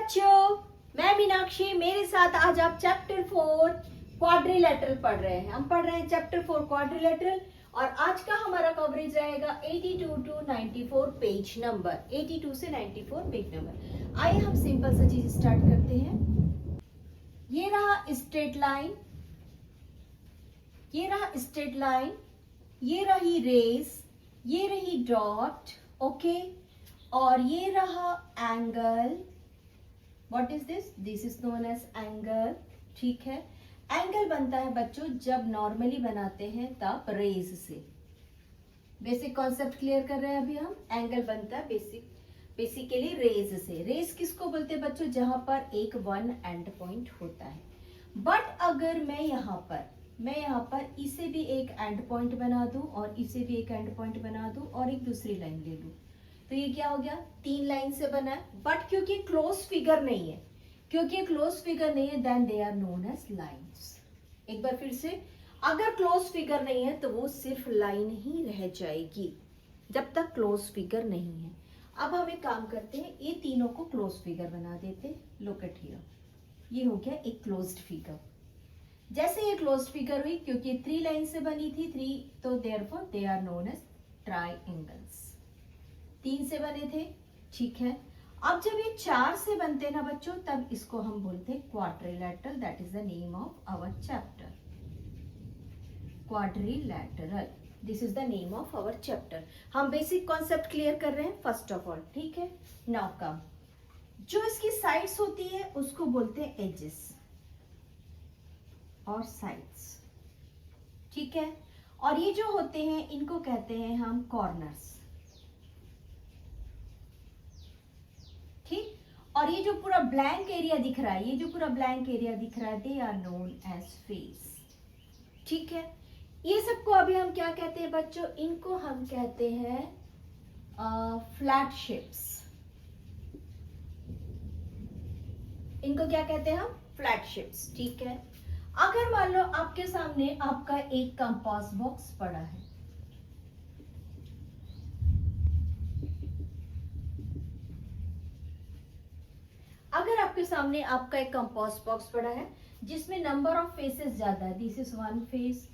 बच्चों, मैं मीनाक्षी, मेरे साथ आज आप चैप्टर 4 क्वाड्रिलेटरल पढ़ रहे हैं। हम पढ़ रहे हैं चैप्टर 4 क्वाड्रिलेटरल और आज का हमारा कवरेज रहेगा 82 टू 94 पेज नंबर, 82 से 94 पेज नंबर। आइए हम सिंपल सा चीज स्टार्ट करते हैं। ये रहा स्ट्रेट लाइन, ये रहा स्ट्रेट लाइन, ये रही रेस, ये रही डॉट, ओके, और ये रहा angle. What is this? This is known as angle. ठीक है, एंगल बनता है बच्चों जब नॉर्मली बनाते हैं तब रेज से। बेसिक कॉन्सेप्ट क्लियर कर रहे हैं अभी हम। एंगल बनता है बेसिकली रेज से। रेज किसको बोलते हैं बच्चों? जहां पर एक वन एंड पॉइंट होता है। बट अगर मैं यहाँ पर इसे भी एक एंड पॉइंट बना दूं और इसे भी एक एंड पॉइंट बना दूं और एक दूसरी लाइन ले लूं, तो ये क्या हो गया? 3 लाइन से बना है। बट क्योंकि क्लोज फिगर नहीं है, then they are known as lines. एक बार फिर से, अगर क्लोज फिगर नहीं है तो वो सिर्फ लाइन ही रह जाएगी जब तक क्लोज फिगर नहीं है। अब हम एक काम करते हैं, ये तीनों को क्लोज फिगर बना देते। लुक एट हियर, ये हो गया एक क्लोज्ड फिगर। जैसे ये क्लोज्ड फिगर हुई, क्योंकि 3 लाइन से बनी थी, 3, तो therefore they are known as triangles. 3 से बने थे, ठीक है। अब जब ये 4 से बनते ना बच्चों, तब इसको हम बोलते हैं quadrilateral. That is the name of our chapter, quadrilateral. This is the name of our chapter. हम बेसिक कॉन्सेप्ट क्लियर कर रहे हैं फर्स्ट ऑफ ऑल, ठीक है। नाउ कम, जो इसकी साइड्स होती है उसको बोलते हैं एजेस और साइड्स, ठीक है। और ये जो होते हैं इनको कहते हैं हम कॉर्नर्स, ठीक। और ये जो पूरा ब्लैंक एरिया दिख रहा है, they are known as face, ठीक है। ये सबको अभी हम क्या कहते हैं बच्चों? इनको हम कहते हैं फ्लैट शेप्स। इनको क्या कहते हैं हम? फ्लैट शेप्स, ठीक है। अगर मान लो आपके सामने आपका एक कंपास बॉक्स पड़ा है, अगर आपके सामने आपका एक कंपास बॉक्स पड़ा है जिसमें नंबर ऑफ फेसेस ज्यादा है, this is 1 face,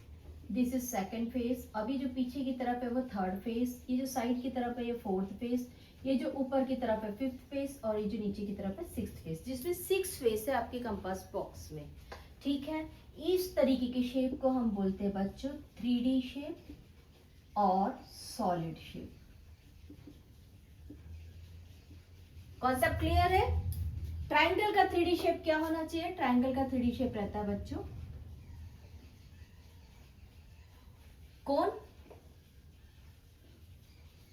this is 2nd face, अभी जो पीछे की तरफ है वो 3rd फेस, ये जो साइड की तरफ है ये 4th फेस, ये जो ऊपर की तरफ है 5th फेस, और ये जो नीचे की तरफ है 6th फेस, जिसमें 6 फेस है आपके कंपास बॉक्स में, ठीक है। इस तरीके की शेप को हम बोलते हैं बच्चों 3D शेप और सॉलिड शेप। कॉन्सेप्ट क्लियर है? ट्राइंगल का 3D शेप क्या होना चाहिए? ट्राइंगल का 3D शेप रहता है बच्चों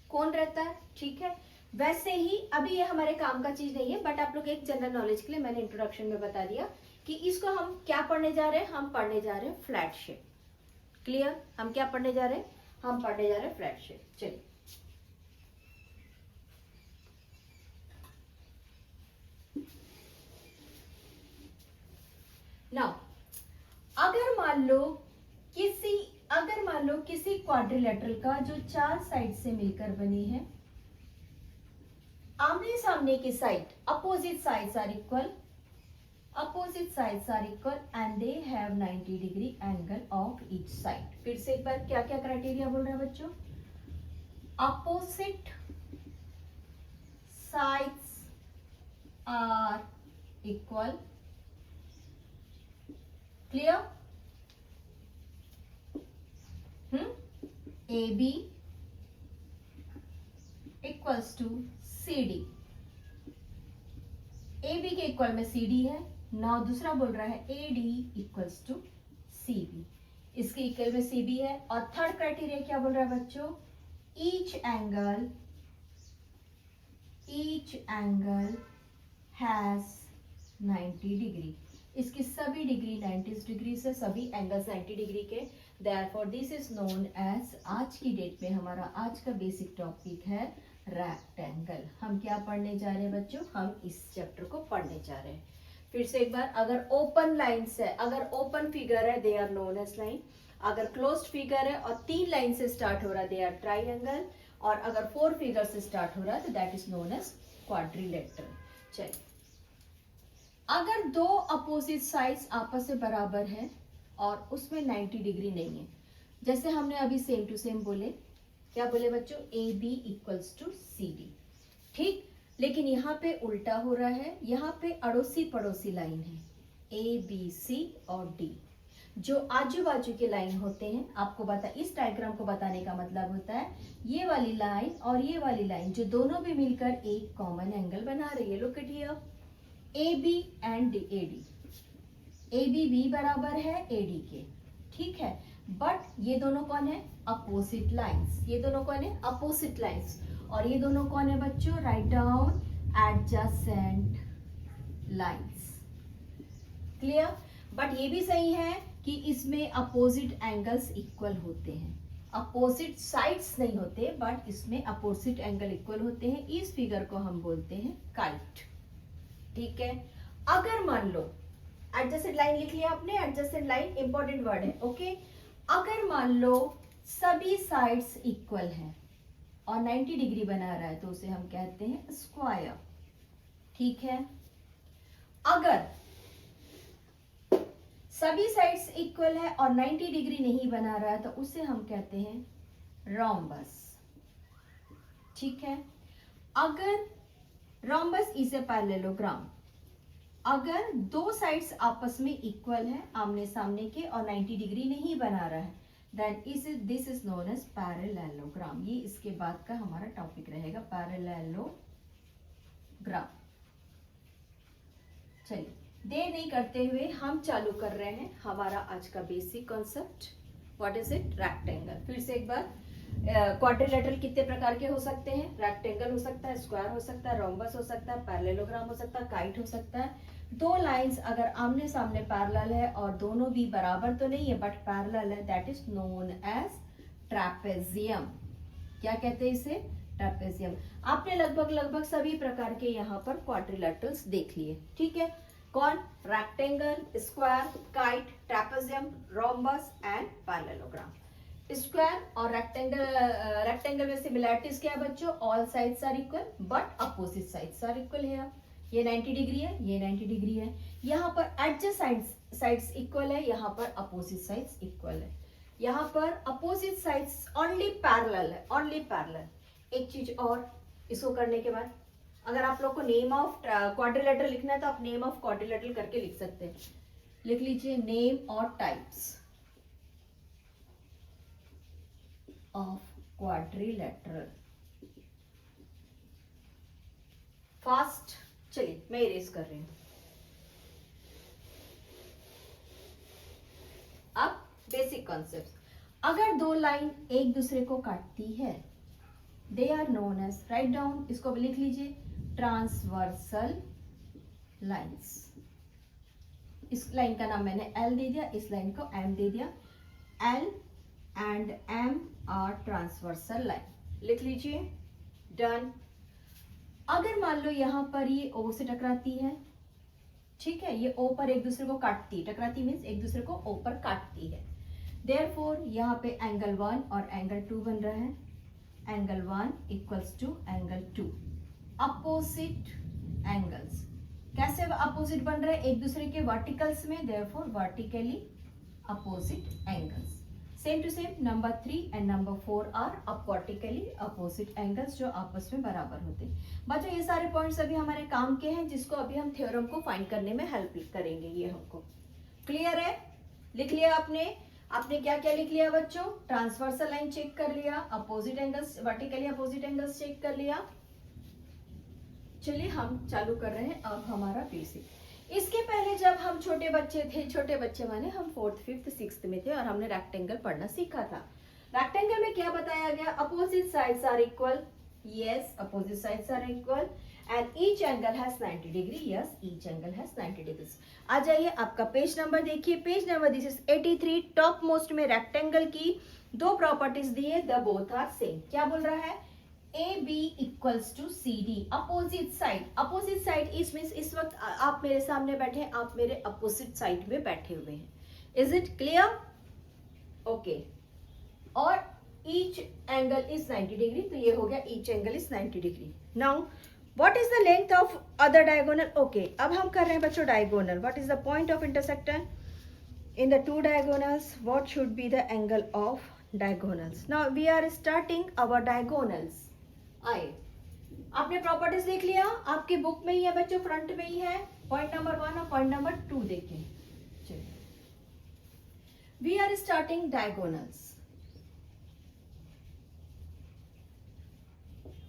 कौन रहता है, ठीक है। वैसे ही अभी ये हमारे काम का चीज नहीं है, बट आप लोग एक जनरल नॉलेज के लिए मैंने इंट्रोडक्शन में बता दिया कि इसको हम क्या पढ़ने जा रहे हैं। हम पढ़ने जा रहे हैं फ्लैट शेप। क्लियर? हम क्या पढ़ने जा रहे हैं? हम पढ़ने जा रहे हैं फ्लैट शेप। चलिए, नाउ अगर मान लो किसी क्वाड्रिलेटरल का जो 4 साइड से मिलकर बनी है, आमने सामने की side, opposite sides are equal and they have 90 degree angle of each side. फिर से एक बार, क्या क्या क्राइटेरिया बोल रहा है बच्चों? Opposite sides are equal, clear? AB equals to CD। AB के इक्वल में CD है। नाउ दूसरा बोल रहा है AD इक्वल्स टू CB, इसके इक्वल में CB है। और थर्ड क्राइटेरिया क्या बोल रहा है बच्चों? Each angle has 90 degree. इसकी सभी डिग्री 90 डिग्री से, सभी एंगल्स 90 डिग्री के। Therefore this is known as, आज की डेट में हमारा आज का बेसिक टॉपिक है रेक्टेंगल। हम क्या पढ़ने जा रहे हैं बच्चों? हम इस चैप्टर को पढ़ने जा रहे हैं। फिर से एक बार, अगर ओपन लाइन्स है, अगर ओपन फिगर है, they are known as line. अगर क्लोज्ड फिगर है और 3 लाइन से स्टार्ट हो रहा है, दे आर ट्राइएंगल। और अगर 4 फिगर से स्टार्ट हो रहा है तो that is known as quadrilateral. चलिए, अगर दो अपोजिट साइड्स आपस में बराबर है और उसमें 90 डिग्री नहीं है, जैसे हमने अभी सेम टू सेम बोले, क्या बोले बच्चों, A B equals to C D, ठीक। लेकिन यहाँ पे उल्टा हो रहा है, यहाँ पे अड़ोसी पड़ोसी लाइन है ए बी सी और डी, जो आजू बाजू के लाइन होते हैं। आपको बता, इस डायग्राम को बताने का मतलब होता है ये वाली लाइन और ये वाली लाइन जो दोनों भी मिलकर एक कॉमन एंगल बना रही है। Look at here, A B and A D, A B बराबर है ए डी के, ठीक है। बट ये दोनों कौन है, अपोजिट लाइंस, ये दोनों कौन है, अपोजिट लाइंस। और ये दोनों कौन है बच्चों, right down adjacent lines, clear. But ये भी सही है कि इसमें अपोजिट एंगल्स इक्वल होते हैं, अपोजिट साइड्स नहीं होते, बट इसमें अपोजिट एंगल इक्वल होते हैं। इस फिगर को हम बोलते हैं काइट, ठीक है। अगर मान लो, एडजेसेंट लाइन लिख लिया आपने, एडजेसेंट लाइन इंपॉर्टेंट वर्ड है, ओके। अगर मान लो सभी साइड्स इक्वल हैं और 90 डिग्री बना रहा है तो उसे हम कहते हैं स्क्वायर, ठीक है। अगर सभी साइड्स इक्वल है और 90 डिग्री नहीं बना रहा है तो उसे हम कहते हैं रोम्बस, ठीक है। अगर रोम्बस इज ए पैरेललोग्राम, अगर दो साइड्स आपस में इक्वल है, आमने सामने के, और 90 डिग्री नहीं बना रहा है, then this is known as parallelogram. ये इसके बाद का हमारा टॉपिक रहेगा, पैरेललोग्राम। चलिए देर नहीं करते हुए हम चालू कर रहे हैं हमारा आज का basic concept. What is it, rectangle. फिर से एक बार, क्वाड्रिलेटरल कितने प्रकार के हो सकते हैं, रेक्टेंगल हो सकता है, स्क्वायर हो सकता है, रोम्बस हो सकता है, पैरेललोग्राम हो सकता है, काइट हो सकता है। दो लाइंस अगर आमने सामने पैरेलल है और दोनों भी बराबर तो नहीं है बट पैरेलल है, that is known as trapezium. क्या कहते हैं इसे, ट्रैपेजियम। आपने लगभग सभी प्रकार के यहाँ पर क्वाड्रिलेटरल्स देख लिए, ठीक है। कौन, rectangle, square, kite, trapezium, rhombus and parallelogram. Square और रेक्टेंगल में सिमिलैरिटीज क्या है बच्चों, all sides are equal but opposite sides are equal है। ये 90 डिग्री है, ये 90 डिग्री है। यहाँ पर एडजेसेंट साइड्स इक्वल है, यहाँ पर अपोजिट साइड्स इक्वल है। यहाँ पर अपोजिट साइड्स ओनली पैरेलल है, ओनली पैरेलल। एक चीज और, इसको करने के बाद अगर आप लोग को नेम ऑफ क्वाड्रिलेटरल लिखना है तो आप नेम ऑफ क्वाड्रिलेटरल करके लिख सकते हैं। लिख लीजिए नेम और टाइप्स ऑफ क्वाड्रिलेटरल। फास्ट, चलिए मैं इरेज कर रही हूं। अब बेसिक कॉन्सेप्ट, अगर दो लाइन एक दूसरे को काटती है, they are known as, right down, इसको भी लिख लीजिए, ट्रांसवर्सल लाइंस। इस लाइन का नाम मैंने एल दे दिया, इस लाइन को एम दे दिया। L and M are transversal line, लिख लीजिए, डन। अगर मान लो यहां पर ये ओ से टकराती है, ठीक है, ये ओ पर एक दूसरे को काटती है, टकराती मीन्स एक दूसरे को ओ पर काटती है। देयरफॉर यहाँ पे एंगल 1 और एंगल 2 बन रहा है। Angle 1 equals to angle 2, opposite angles. कैसे अपोजिट बन रहे हैं, एक दूसरे के वर्टिकल्स में, therefore vertically opposite angles. Same to same number 3 and number 4 are vertically opposite angles जो आपस में बराबर होते हैं। बच्चों ये सारे पॉइंट्स अभी हमारे काम के हैं, जिसको अभी हम थ्योरम को फाइंड करने में हेल्प करेंगे। ये हमको क्लियर है, लिख लिया आपने। आपने क्या क्या लिख लिया बच्चों, ट्रांसवर्सल लाइन चेक कर लिया, opposite angles, vertically opposite angles check कर लिया। चलिए हम चालू कर रहे हैं अब हमारा बेसिक। इसके पहले जब हम छोटे बच्चे थे, छोटे बच्चे माने हम 4th 5th 6th में थे और हमने रेक्टेंगल पढ़ना सीखा था। रेक्टेंगल में क्या बताया गया, opposite sides are equal, yes opposite sides are equal and each angle has 90 degree, yes each angle has 90 degree. आ जाइए आपका पेज नंबर देखिए, page number this is 83। Topmost में रेक्टेंगल की दो प्रॉपर्टीज दी है, द बोथ आर सेम। क्या बोल रहा है, A B equals to C D, opposite side. Opposite side इस मीन्स इस वक्त आप मेरे सामने बैठे हैं, आप मेरे अपोजिट साइड में बैठे हुए हैं। Is it clear, okay. और ईच एंगल इज 90 डिग्री, तो ये हो गया each angle is 90 degree. Now what is the length of other diagonal? Okay, अब हम कर रहे हैं बच्चों diagonal. What is the point of intersection in the two diagonals? What should be the angle of diagonals? Now we are starting our diagonals. आइए, आपने properties देख लिया, आपकी बुक में ही है बच्चों, फ्रंट में ही है. पॉइंट नंबर 1 और पॉइंट नंबर 2 देखें. चलिए, वी आर स्टार्टिंग डायगोनल्स.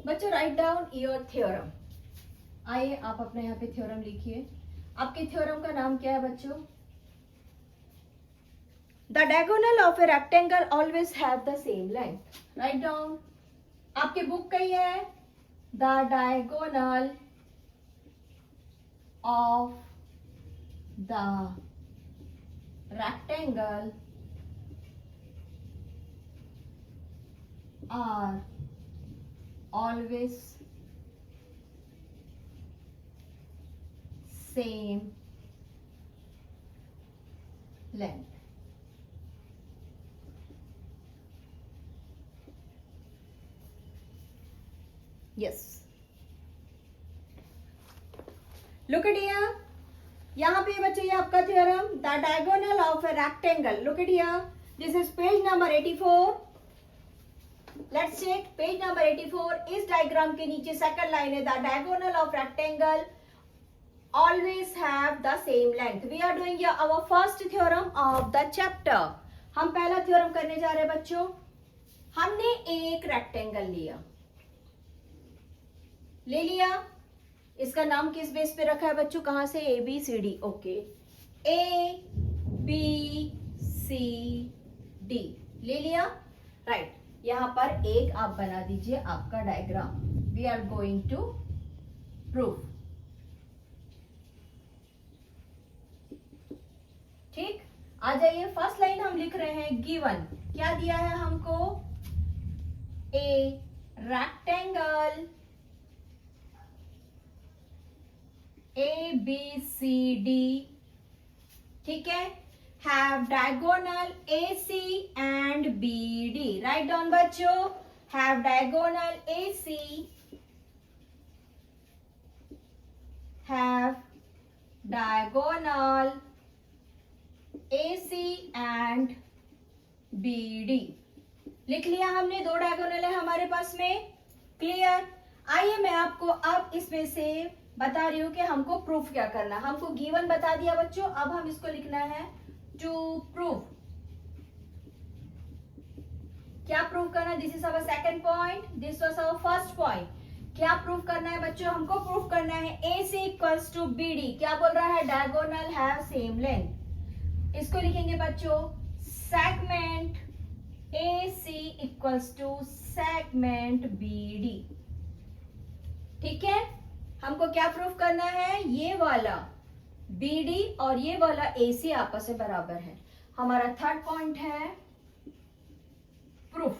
बच्चों राइट डाउन योर थ्योरम. आइए, आप अपने यहाँ पे थ्योरम लिखिए. आपके थ्योरम का नाम क्या है बच्चों? The diagonal of a rectangle always have the same length. Write down. आपके बुक का ही है. The diagonal of the rectangle are always same length. Yes. Look at here. यहाँ पे बच्चों ये आपका theorem, the diagonal of a rectangle. Look at here, this is page number 84. Let's check page number 84. इस diagram के नीचे second line है, the diagonal of rectangle always have the same length. We are doing our first theorem of the chapter. हम पहला theorem करने जा रहे हैं बच्चों. हमने एक रेक्टेंगल ले लिया. इसका नाम किस बेस पे रखा है बच्चों? कहां से? A B C D. Okay, A B C D ले लिया. राइट, यहां पर एक आप बना दीजिए आपका diagram. We are going to proof. ठीक, आ जाइए. फर्स्ट लाइन हम लिख रहे हैं, गिवन. क्या दिया है हमको? A rectangle A B C D, ठीक है, have diagonal AC and BD. Write down बच्चों, have diagonal AC, have diagonal AC and BD. लिख लिया हमने, दो डायगोनल है हमारे पास में. क्लियर? आइए मैं आपको अब इसमें से बता रही हूं कि हमको प्रूफ क्या करना. हमको गिवन बता दिया बच्चों, अब हम इसको लिखना है टू प्रूफ. क्या प्रूफ करना? This is our second point, this was our first point. क्या प्रूफ करना है बच्चों? हमको प्रूफ करना है AC इक्वल्स टू BD. क्या बोल रहा है? Diagonal have same length. इसको लिखेंगे बच्चों, segment AC equals to segment BD. ठीक है, हमको क्या प्रूफ करना है? ये वाला BD और ये वाला AC आपस में बराबर है. हमारा थर्ड पॉइंट है प्रूफ.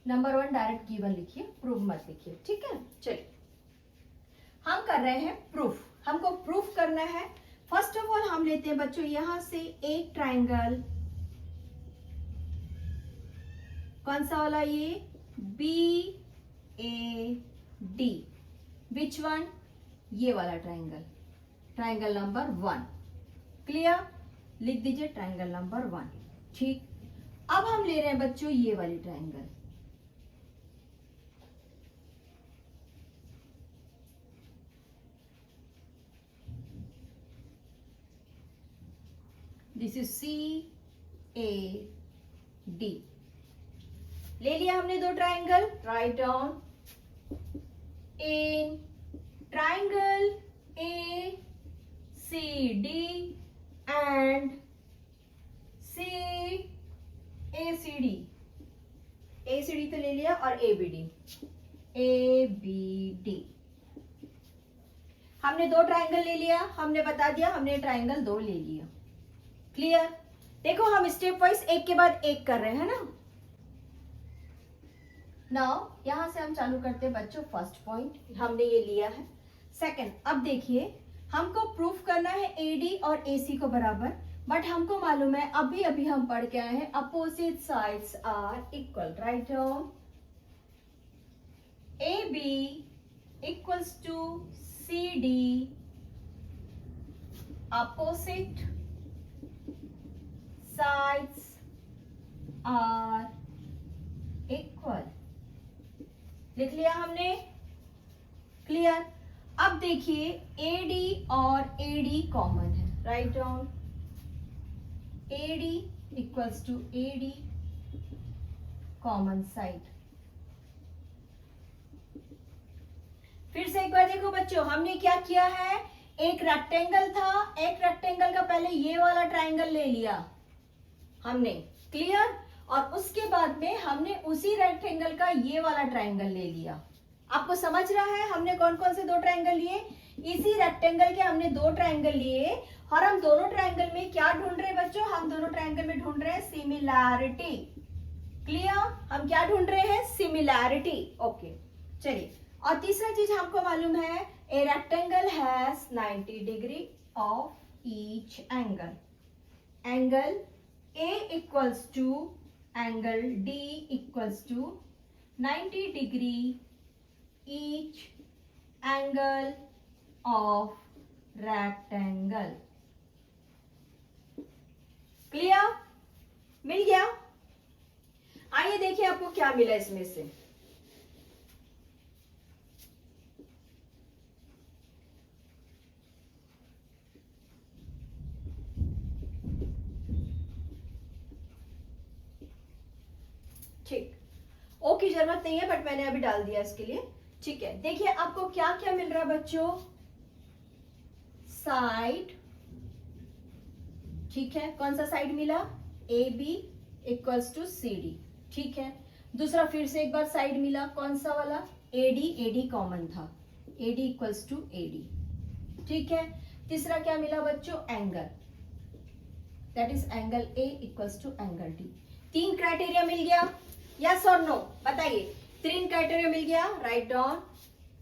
नंबर 1 डायरेक्ट गिवन लिखिए, प्रूफ मत लिखिए. ठीक है, चलिए हम कर रहे हैं प्रूफ. हमको प्रूफ करना है. फर्स्ट ऑफ ऑल हम लेते हैं बच्चों यहां से एक ट्राइंगल. कौन सा वाला? ये BAD. Which one? ये वाला ट्राइंगल, ट्राइंगल नंबर 1. क्लियर? लिख दीजिए ट्राइंगल नंबर 1. ठीक, अब हम ले रहे हैं बच्चों ये वाली ट्राइंगल. This is CAD. ले लिया हमने दो triangle. Write down, in triangle ACD and ACD. ACD तो ले लिया और ABD. हमने दो ट्राइंगल ले लिया. हमने बता दिया हमने ट्राइंगल 2 ले लिया. क्लियर? देखो हम स्टेप वाइज एक के बाद एक कर रहे हैं ना. नाउ यहां से हम चालू करते हैं बच्चों. फर्स्ट पॉइंट हमने ये लिया है. सेकंड, अब देखिए हमको प्रूफ करना है AD और AC को बराबर. बट हमको मालूम है, अभी हम पढ़ के आए हैं, opposite sides are equal. Right down, AB equals to CD, opposite sides are equal. लिख लिया हमने, क्लियर। अब देखिए AD और AD कॉमन है, right down AD equals to AD common side. फिर से एक बार देखो बच्चों, हमने क्या किया है, एक रेक्टेंगल था, एक रेक्टेंगल का पहले ये वाला ट्राइंगल ले लिया हमने, क्लियर, और उसके बाद में हमने उसी रेक्टेंगल का ये वाला ट्राइंगल ले लिया। आपको समझ रहा है हमने कौन कौन से दो ट्राइंगल लिए, इसी रेक्टेंगल के हमने दो ट्राइंगल लिए, और हम दोनों ट्राइंगल में क्या ढूंढ रहे हैं बच्चों, हम दोनों ट्राइंगल में ढूंढ रहे हैं सिमिलैरिटी, क्लियर, हम क्या ढूंढ रहे हैं, सिमिलैरिटी, ओके। चलिए, और तीसरा चीज हमको मालूम है, a rectangle has 90 degree of each angle, angle A equals to angle D equals to 90 degree each angle of rectangle, clear, मिल गया। आइए देखिए आपको क्या मिला इसमें से, ठीक, ओ की जरूरत नहीं है बट मैंने अभी डाल दिया इसके लिए, ठीक है। देखिए आपको क्या क्या मिल रहा है बच्चों, साइड, ठीक है, कौन सा साइड मिला, AB इक्वल्स टू CD, ठीक है। दूसरा फिर से एक बार साइड मिला, कौन सा वाला, AD कॉमन था, AD इक्वल्स टू AD, ठीक है। तीसरा क्या मिला बच्चों, angle, that is angle A equals to angle D। तीन क्राइटेरिया मिल गया, यस और नो, बताइए, तीन क्राइटेरिया मिल गया, right down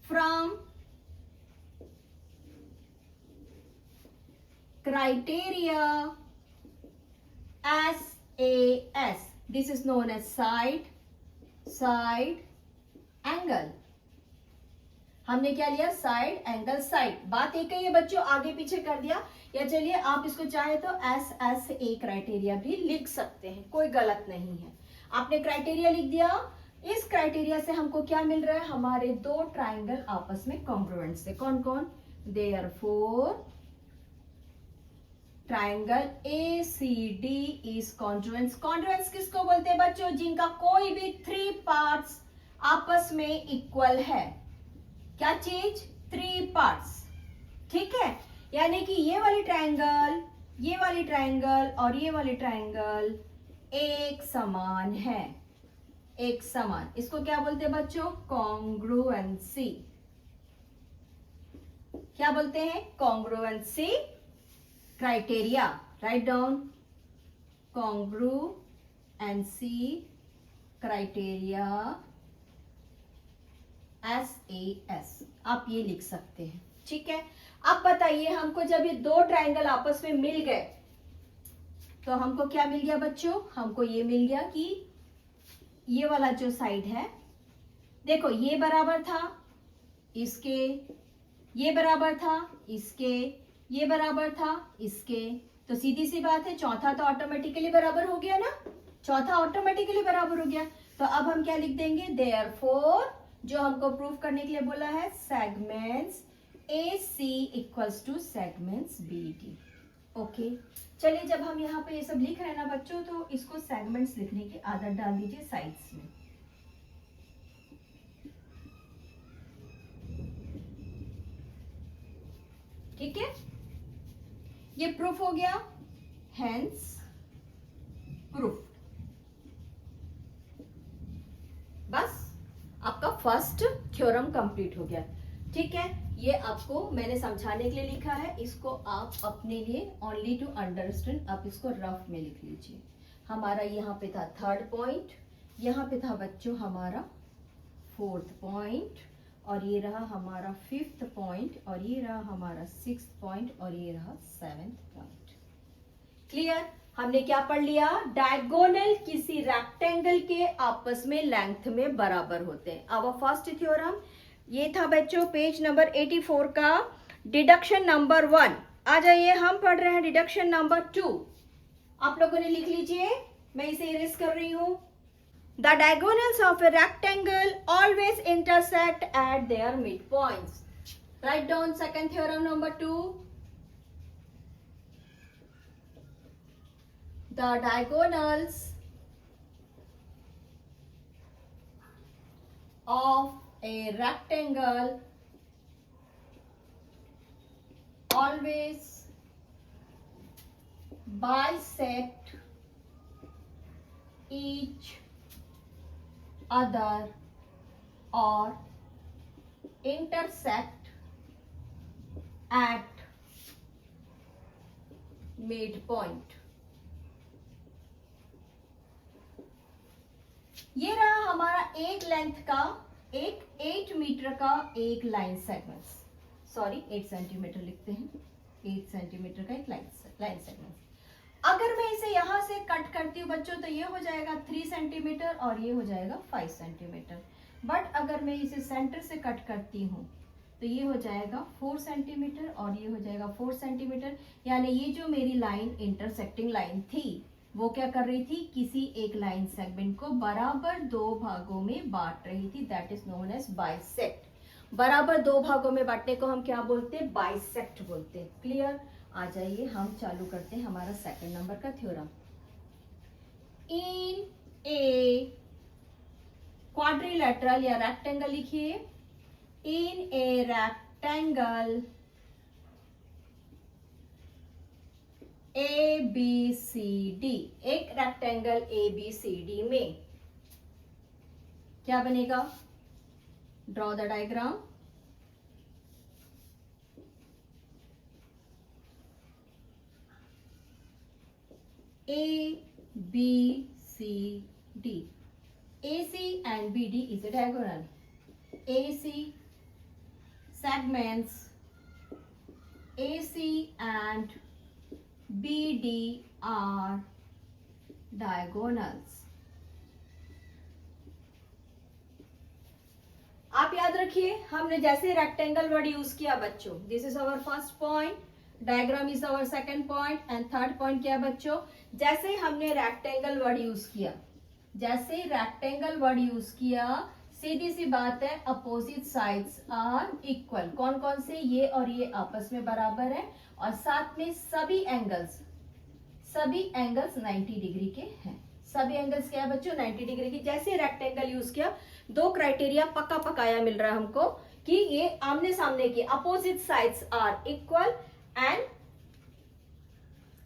from criteria SAS, this is known as side, side angle, हमने क्या लिया, साइड एंगल साइड, बात एक ही है बच्चों, आगे पीछे कर दिया, या चलिए आप इसको चाहे तो SSA क्राइटेरिया भी लिख सकते हैं, कोई गलत नहीं है। आपने क्राइटेरिया लिख दिया, इस क्राइटेरिया से हमको क्या मिल रहा है, हमारे दो ट्राइंगल आपस में कॉन्ग्रुएंट से, कौन कौन, therefore triangle ACD is congruence. Congruence किसको बोलते हैं बच्चों, जिनका कोई भी 3 पार्ट्स आपस में इक्वल है, क्या चीज, 3 पार्ट्स, ठीक है। यानी कि ये वाली ट्राइंगल, ये वाली ट्राइंगल और ये वाली ट्राइंगल एक समान है, एक समान, इसको क्या बोलते हैं बच्चों, कॉन्ग्रुएंसी, क्या बोलते हैं, congruency criteria, write down congruency criteria SAS, आप ये लिख सकते हैं, ठीक है। अब बताइए हमको, जब ये दो ट्राइंगल आपस में मिल गए तो हमको क्या मिल गया बच्चों, हमको ये मिल गया कि ये वाला जो साइड है, देखो ये बराबर था इसके, ये बराबर था इसके, ये बराबर था इसके, तो सीधी सी बात है चौथा तो ऑटोमेटिकली बराबर हो गया ना, चौथा ऑटोमेटिकली बराबर हो गया। तो अब हम क्या लिख देंगे, देयरफॉर, जो हमको प्रूफ करने के लिए बोला है, segments AC equals to segments BD, okay. चलिए, जब हम यहाँ पे ये सब लिख रहे हैं ना बच्चों, तो इसको सेगमेंट्स लिखने की आदत डाल दीजिए साइड्स में, ठीक है। ये प्रूफ हो गया, हेंस प्रूफ, बस आपका फर्स्ट थ्योरम कंप्लीट हो गया, ठीक है। ये आपको मैंने समझाने के लिए लिखा है, इसको आप अपने लिए ओनली टू अंडरस्टैंड, आप इसको रफ में लिख लीजिए। हमारा यहाँ पे था 3rd पॉइंट, यहाँ पे था बच्चों हमारा 4th पॉइंट, और ये रहा हमारा 5th पॉइंट, और ये रहा हमारा 6th पॉइंट, और ये रहा 7th पॉइंट, क्लियर। हमने क्या पढ़ लिया, डायगोनल किसी रेक्टेंगल के आपस में लेंथ में बराबर होते हैं। आवर फर्स्ट थ्योरम ये था बच्चों, पेज नंबर 84 का डिडक्शन नंबर 1। आ जाइए, हम पढ़ रहे हैं डिडक्शन नंबर 2। आप लोगों ने लिख लीजिए, मैं इसे इरेज कर रही हूं। The diagonals of a rectangle always intersect at there mid points. Write down second theorem number 2। The diagonals of a rectangle always bisect each other or intersect at midpoint। ये रहा हमारा एक लेंथ का, एक 8 metre का एक line segment, sorry 8 centimetre लिखते हैं, 8 सेंटीमीटर का एक लाइन सेगमेंट। अगर मैं इसे यहां से कट करती हूँ बच्चों तो ये हो जाएगा 3 सेंटीमीटर और ये हो जाएगा 5 सेंटीमीटर। बट अगर मैं इसे सेंटर से कट करती हूँ तो ये हो जाएगा 4 सेंटीमीटर और ये हो जाएगा 4 सेंटीमीटर। यानी ये जो मेरी लाइन इंटरसेक्टिंग लाइन थी वो क्या कर रही थी, किसी एक लाइन सेगमेंट को बराबर 2 भागों में बांट रही थी। That is known as bisect. बराबर 2 भागों में बांटने को हम क्या बोलते हैं, बाइसेक्ट बोलते हैं। क्लियर। आ जाइए, हम चालू करते हैं हमारा सेकंड नंबर का थ्योरम। इन ए क्वाड्रिलेटरल या रेक्टेंगल लिखिए, in a rectangle A B C D, एक rectangle A B C D में क्या बनेगा, draw the diagram. A B C D, A C and B D is a diagonal। AC segments AC and BD are diagonals। आप याद रखिए, हमने जैसे rectangle word use किया बच्चों, this is our first point, diagram is our second point and third point क्या बच्चों, जैसे हमने रेक्टेंगल वर्ड यूज किया, जैसे रेक्टेंगल वर्ड यूज किया, सीधी सी बात है, अपोजिट साइड्स आर इक्वल। कौन कौन से, ये और ये आपस में बराबर है और साथ में सभी एंगल्स 90 डिग्री के हैं। सभी एंगल्स क्या है बच्चों, 90 डिग्री की। जैसे रेक्टेंगल यूज किया, 2 क्राइटेरिया पक्का पकाया मिल रहा है हमको कि ये आमने सामने के opposite sides are equal and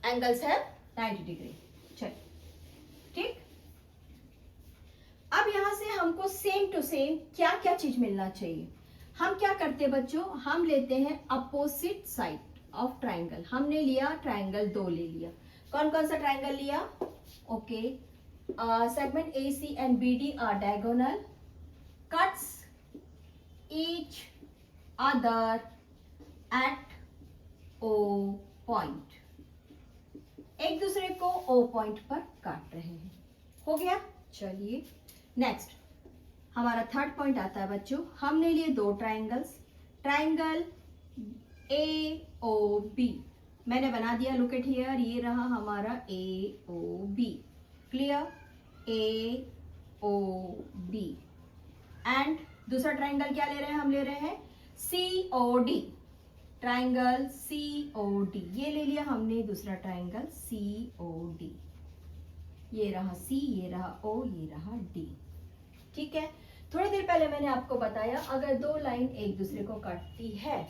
angles है 90 डिग्री। चलिए ठीक। अब यहां से हमको सेम टू सेम क्या क्या चीज मिलना चाहिए। हम क्या करते हैं बच्चों, हम लेते हैं अपोजिट साइड ऑफ ट्राइंगल। हमने लिया ट्राइंगल 2 ले लिया। कौन कौन सा ट्राइंगल लिया, okay, segment A C and B D are diagonal, cuts each other at O point, एक दूसरे को ओ पॉइंट पर काट रहे हैं। हो गया। चलिए नेक्स्ट हमारा थर्ड पॉइंट आता है बच्चों, हमने लिए 2 triangles, triangle A O B मैंने बना दिया, लुक एट हियर, ये रहा हमारा A O B. Clear, A O B. And दूसरा ट्राइंगल क्या ले रहे हैं, हम ले रहे हैं C O D, triangle C O D, ये ले लिया हमने दूसरा ट्राइंगल सी ओ डी। ये रहा सी, ये रहा ओ, ये रहा डी। ठीक है। थोड़ी देर पहले मैंने आपको बताया, अगर 2 लाइन एक दूसरे को काटती है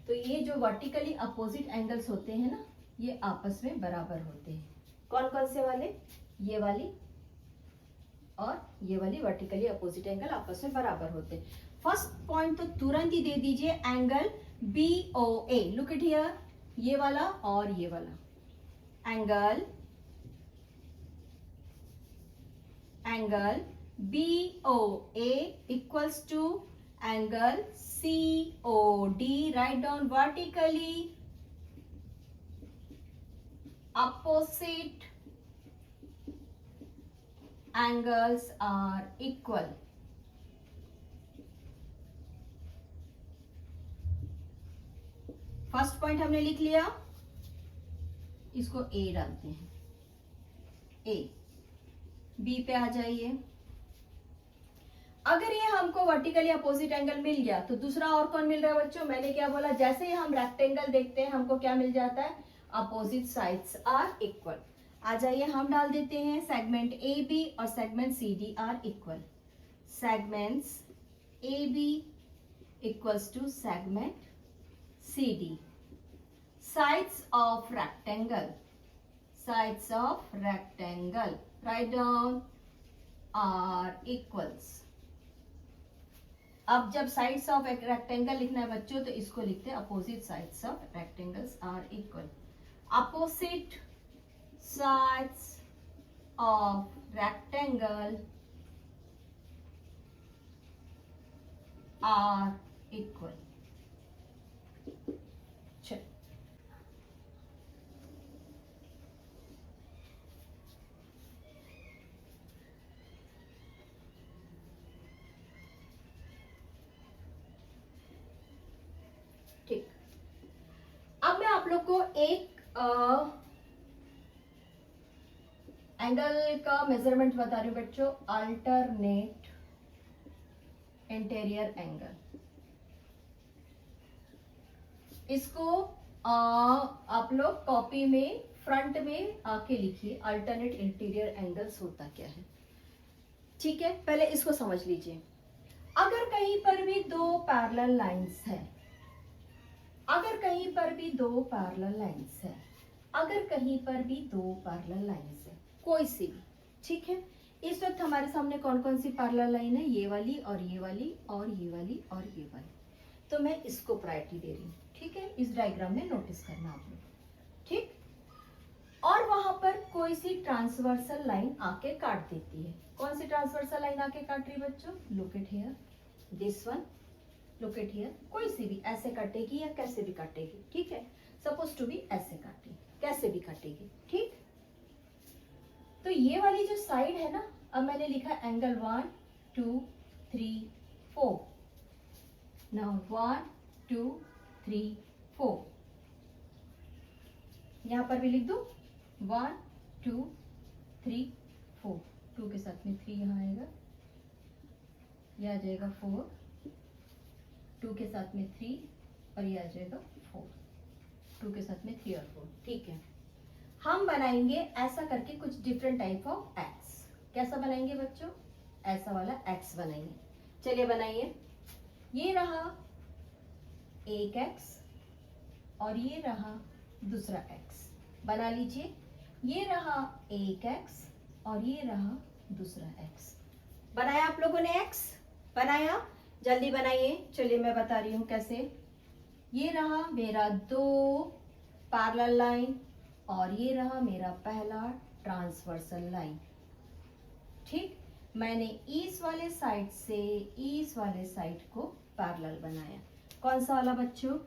तो ये जो वर्टिकली अपोजिट एंगल्स होते हैं ना, ये आपस में बराबर होते हैं। कौन कौन से वाले, ये वाली और ये वाली वर्टिकली अपोजिट एंगल आपस में बराबर होते हैं। फर्स्ट पॉइंट तो तुरंत ही दे दीजिए, angle B O A, look at here, ये वाला और ये वाला angle BOA equals to angle COD. Write down vertically opposite angles are equal. First point हमने लिख लिया, इसको ए डालते हैं, ए। बी पे आ जाइए। अगर ये हमको वर्टिकली अपोजिट एंगल मिल गया तो दूसरा और कौन मिल रहा है बच्चों? मैंने क्या बोला, जैसे ही हम रेक्टेंगल देखते हैं हमको क्या मिल जाता है? Opposite sides are equal. आ जाइए, हम डाल देते हैं सेगमेंट ए बी और segment C D are equal. Segments A B equals to segment C D. Sides of rectangle, sides of rectangle, write down are equals. अब जब sides of एक rectangle लिखना है बच्चों तो इसको लिखते हैं opposite sides of rectangles are equal. Opposite sides of rectangle are equal. चल, ठीक। अब मैं आप लोग को एक एंगल का मेजरमेंट बता रही हूँ बच्चों, अल्टरनेट इंटीरियर एंगल। इसको आप लोग कॉपी में फ्रंट में आके लिखिए, अल्टरनेट इंटीरियर एंगल्स होता क्या है। ठीक है, पहले इसको समझ लीजिए। अगर कहीं पर भी दो पैरेलल लाइंस है, अगर कहीं पर भी दो पैरेलल लाइंस है, अगर कहीं पर भी दो पैरेलल लाइंस है, कोई सी भी, ठीक है। इस वक्त हमारे सामने कौन कौन सी पैरेलल लाइन है? ये वाली और ये वाली और ये वाली और ये वाली। तो मैं इसको प्रायोरिटी दे रही हूँ, ठीक है। इस डायग्राम में नोटिस करना आप लोग, ठीक। और वहां पर कोई सी ट्रांसवर्सल लाइन आके काट देती है। कौन सी ट्रांसवर्सल लाइन आके काट रही है बच्चों? Look at here, this one, look at here. कोई सी भी ऐसे काटेगी या कैसे भी काटेगी, ठीक है। सपोज टू बी ऐसे काटेगी, कैसे भी काटेगी, ठीक। तो ये वाली जो साइड है ना, अब मैंने लिखा एंगल 1 2 3 4। नाउ 1 2 3 4, यहां पर भी लिख दो 1 2 3 4। 2 के साथ में 3 यहां आएगा, यह आ जाएगा 4, 2 के साथ में 3 और ये आ जाएगा 4, 2 के साथ में 3 और 4, ठीक है। हम बनाएंगे ऐसा करके कुछ डिफरेंट टाइप ऑफ एक्स। कैसा बनाएंगे बच्चों? ऐसा वाला एक्स बनाएंगे। चलिए बनाइए। ये रहा एक एक्स और ये रहा दूसरा एक्स, बना लीजिए। ये रहा एक एक्स और ये रहा दूसरा एक्स। बनाया आप लोगों ने एक्स? बनाया? जल्दी बनाइए। चलिए मैं बता रही हूं कैसे। ये रहा मेरा दो पैरेलल लाइन और ये रहा मेरा पहला ट्रांसवर्सल लाइन, ठीक। मैंने इस वाले साइड से इस वाले साइड को पैरेलल बनाया। कौन सा वाला बच्चों?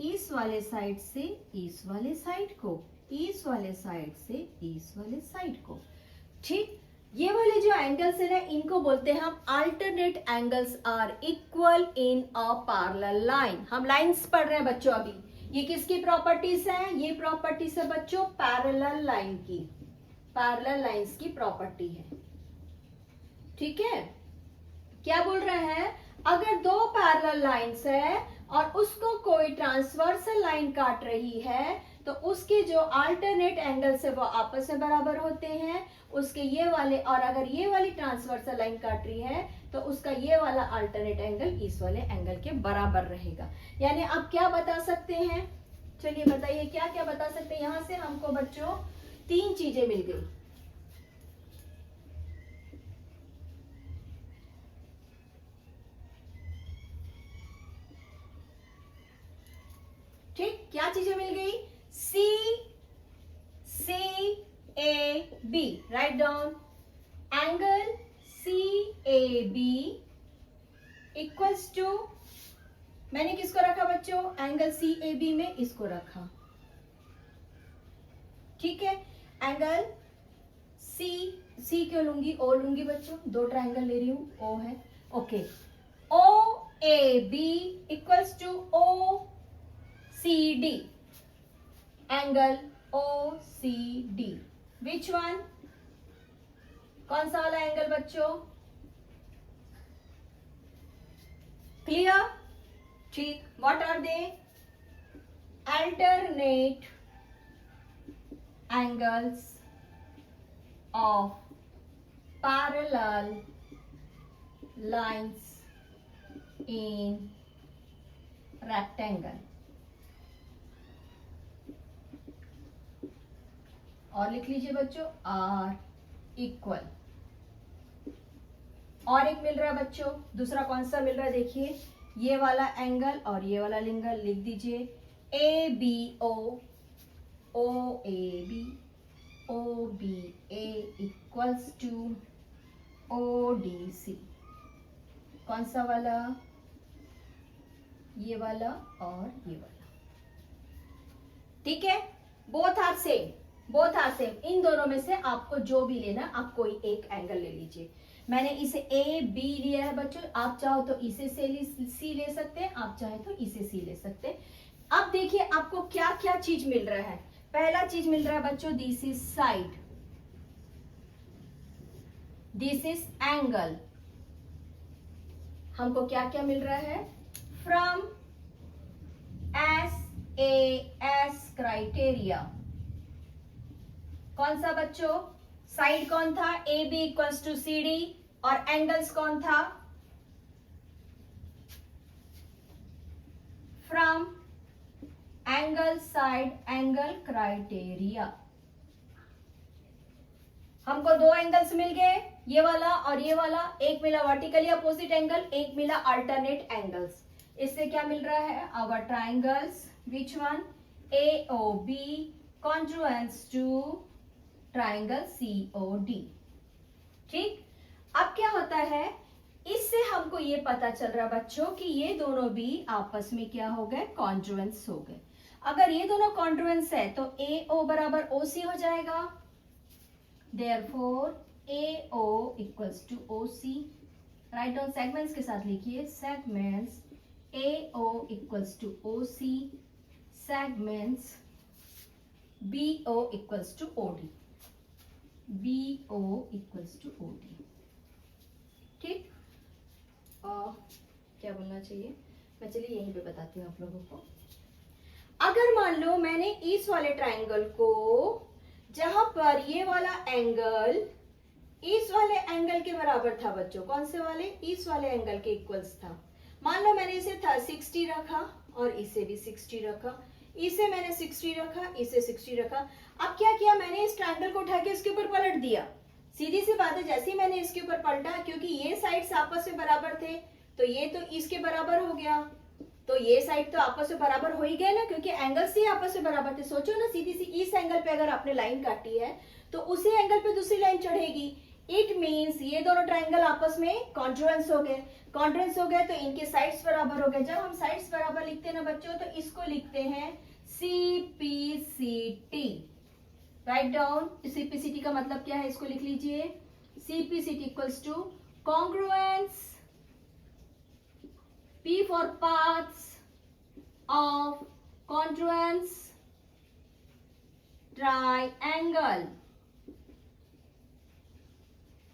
इस वाले साइड से इस वाले साइड को, इस वाले साइड से इस वाले साइड को, ठीक। ये वाले जो एंगल्स है ना, इनको बोलते हैं हम alternate angles are equal in a parallel line. हम लाइंस पढ़ रहे हैं बच्चों अभी। ये किसकी प्रॉपर्टीज है? ये प्रॉपर्टीज है बच्चों पैरेलल लाइन की, पैरेलल लाइंस की प्रॉपर्टी है, ठीक है। क्या बोल रहे हैं? अगर दो पैरेलल लाइंस है और उसको कोई ट्रांसवर्सल लाइन काट रही है तो उसके जो अल्टरनेट एंगल्स है वो आपस में बराबर होते हैं। उसके ये वाले, और अगर ये वाली ट्रांसवर्सल लाइन काट रही है तो उसका ये वाला अल्टरनेट एंगल इस वाले एंगल के बराबर रहेगा। यानी आप क्या बता सकते हैं? चलिए बताइए क्या क्या बता सकते हैं। यहां से हमको बच्चों तीन चीजें मिल गई। ठीक, क्या चीजें मिल गई? C A B, right down. Angle C A B equals to, मैंने किसको रखा बच्चों? एंगल सी ए बी में इसको रखा, ठीक है। एंगल सी सी क्यों लूंगी, ओ लूंगी बच्चों, दो ट्राइंगल ले रही हूँ, ओ है, okay. O A B equals to O C D, angle O C D, which one, कौन सा वाला एंगल बच्चों, क्लियर, ठीक। What are they, alternate angles of parallel lines in rectangle। और लिख लीजिए बच्चों, आर इक्वल, और एक मिल रहा है बच्चों, दूसरा कौन सा मिल रहा है देखिए, ये वाला एंगल और ये वाला एंगल, लिख दीजिए A B O, O A B, O B A equals to O D C, कौन सा वाला, ये वाला और ये वाला, ठीक है। Both are same, both are same, इन दोनों में से आपको जो भी लेना, आप कोई एक एंगल ले लीजिए। मैंने इसे ए बी लिया है बच्चों, आप चाहो तो इसे सी ले सकते हैं, आप चाहे तो इसे सी ले सकते हैं। अब देखिए आपको क्या क्या चीज मिल रहा है। पहला चीज मिल रहा है बच्चों, this is side, this is angle. हमको क्या क्या मिल रहा है, फ्रॉम SAS क्राइटेरिया, कौन सा बच्चों, साइड कौन था, A B equals to C D, और एंगल्स कौन था, from angle side angle criteria. हमको दो एंगल्स मिल गए, ये वाला और ये वाला, एक मिला वर्टिकली अपोजिट एंगल, एक मिला अल्टरनेट एंगल्स। इससे क्या मिल रहा है, our triangles, which one, A O B congruence to triangle C O D, ठीक। अब क्या होता है, इससे हमको ये पता चल रहा है बच्चों कि ये दोनों भी आपस में क्या हो गए, कॉन्ग्रुएंस हो गए। अगर ये दोनों कॉन्ग्रुएंस है तो ए ओ बराबर ओ सी हो जाएगा, therefore AO equals to OC। Write down segments के साथ लिखिए, segments AO equals to OC, segments BO equals to OD, BO equals to OD, ठीक। क्या बोलना चाहिए, मैं चलिए यहीं पे बताती हूँ आप लोगों को। अगर मान लो मैंने इस वाले ट्राइंगल को, जहां पर ये वाला एंगल इस वाले एंगल के बराबर था बच्चों, कौन से वाले, इस वाले एंगल के इक्वल्स था, मान लो मैंने इसे 60 रखा और इसे भी 60 रखा, इसे मैंने 60 रखा, इसे 60 रखा। अब क्या किया मैंने, इस ट्राइंगल को उठा के इसके ऊपर पलट दिया। सीधी सी बात है, जैसे ही मैंने इसके ऊपर पलटा, क्योंकि ये साइड्स आपस में बराबर थे, तो ये तो इसके बराबर हो गया, तो ये साइड तो आपस में बराबर हो ही गए ना, क्योंकि एंगल्स ही आपस में बराबर थे। सोचो ना, सीधी सी इस एंगल पे अगर आपने लाइन काटी है तो उसी एंगल पे दूसरी लाइन चढ़ेगी। इट मींस ये दोनों ट्राइंगल आपस में कॉन्ग्रुएंस हो गए, कॉन्ग्रुएंस हो गए तो इनके साइड्स बराबर हो गए। जब हम साइड्स बराबर लिखते हैं ना बच्चों, तो इसको लिखते हैं CPCT। राइट डाउन, CPCT का मतलब क्या है, इसको लिख लीजिए, CPCT equals to congruence, P for paths of congruence triangle।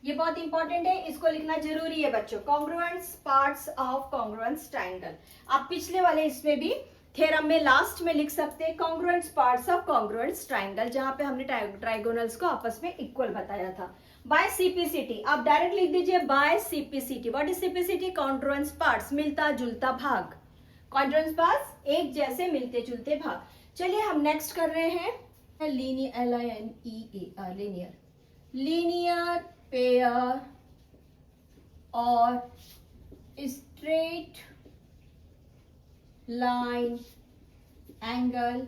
ये बहुत इंपॉर्टेंट है, इसको लिखना जरूरी है बच्चों, congruence parts of congruence triangle. आप पिछले वाले इसमें भी थ्योरम में लास्ट में लिख सकते हैं congruence parts of congruence triangle, जहां पे हमने ट्राइगोनल्स को आपस में इक्वल बताया था। बाय CPCT आप डायरेक्ट लिख दीजिए, by CPCT। What is CPCT, congruence parts, मिलता जुलता भाग, कॉन्ग्रुएंस पार्ट्स एक जैसे मिलते जुलते भाग। चलिए हम नेक्स्ट कर रहे हैं linear, LINEAR, linear, linear pair और स्ट्रेट लाइन एंगल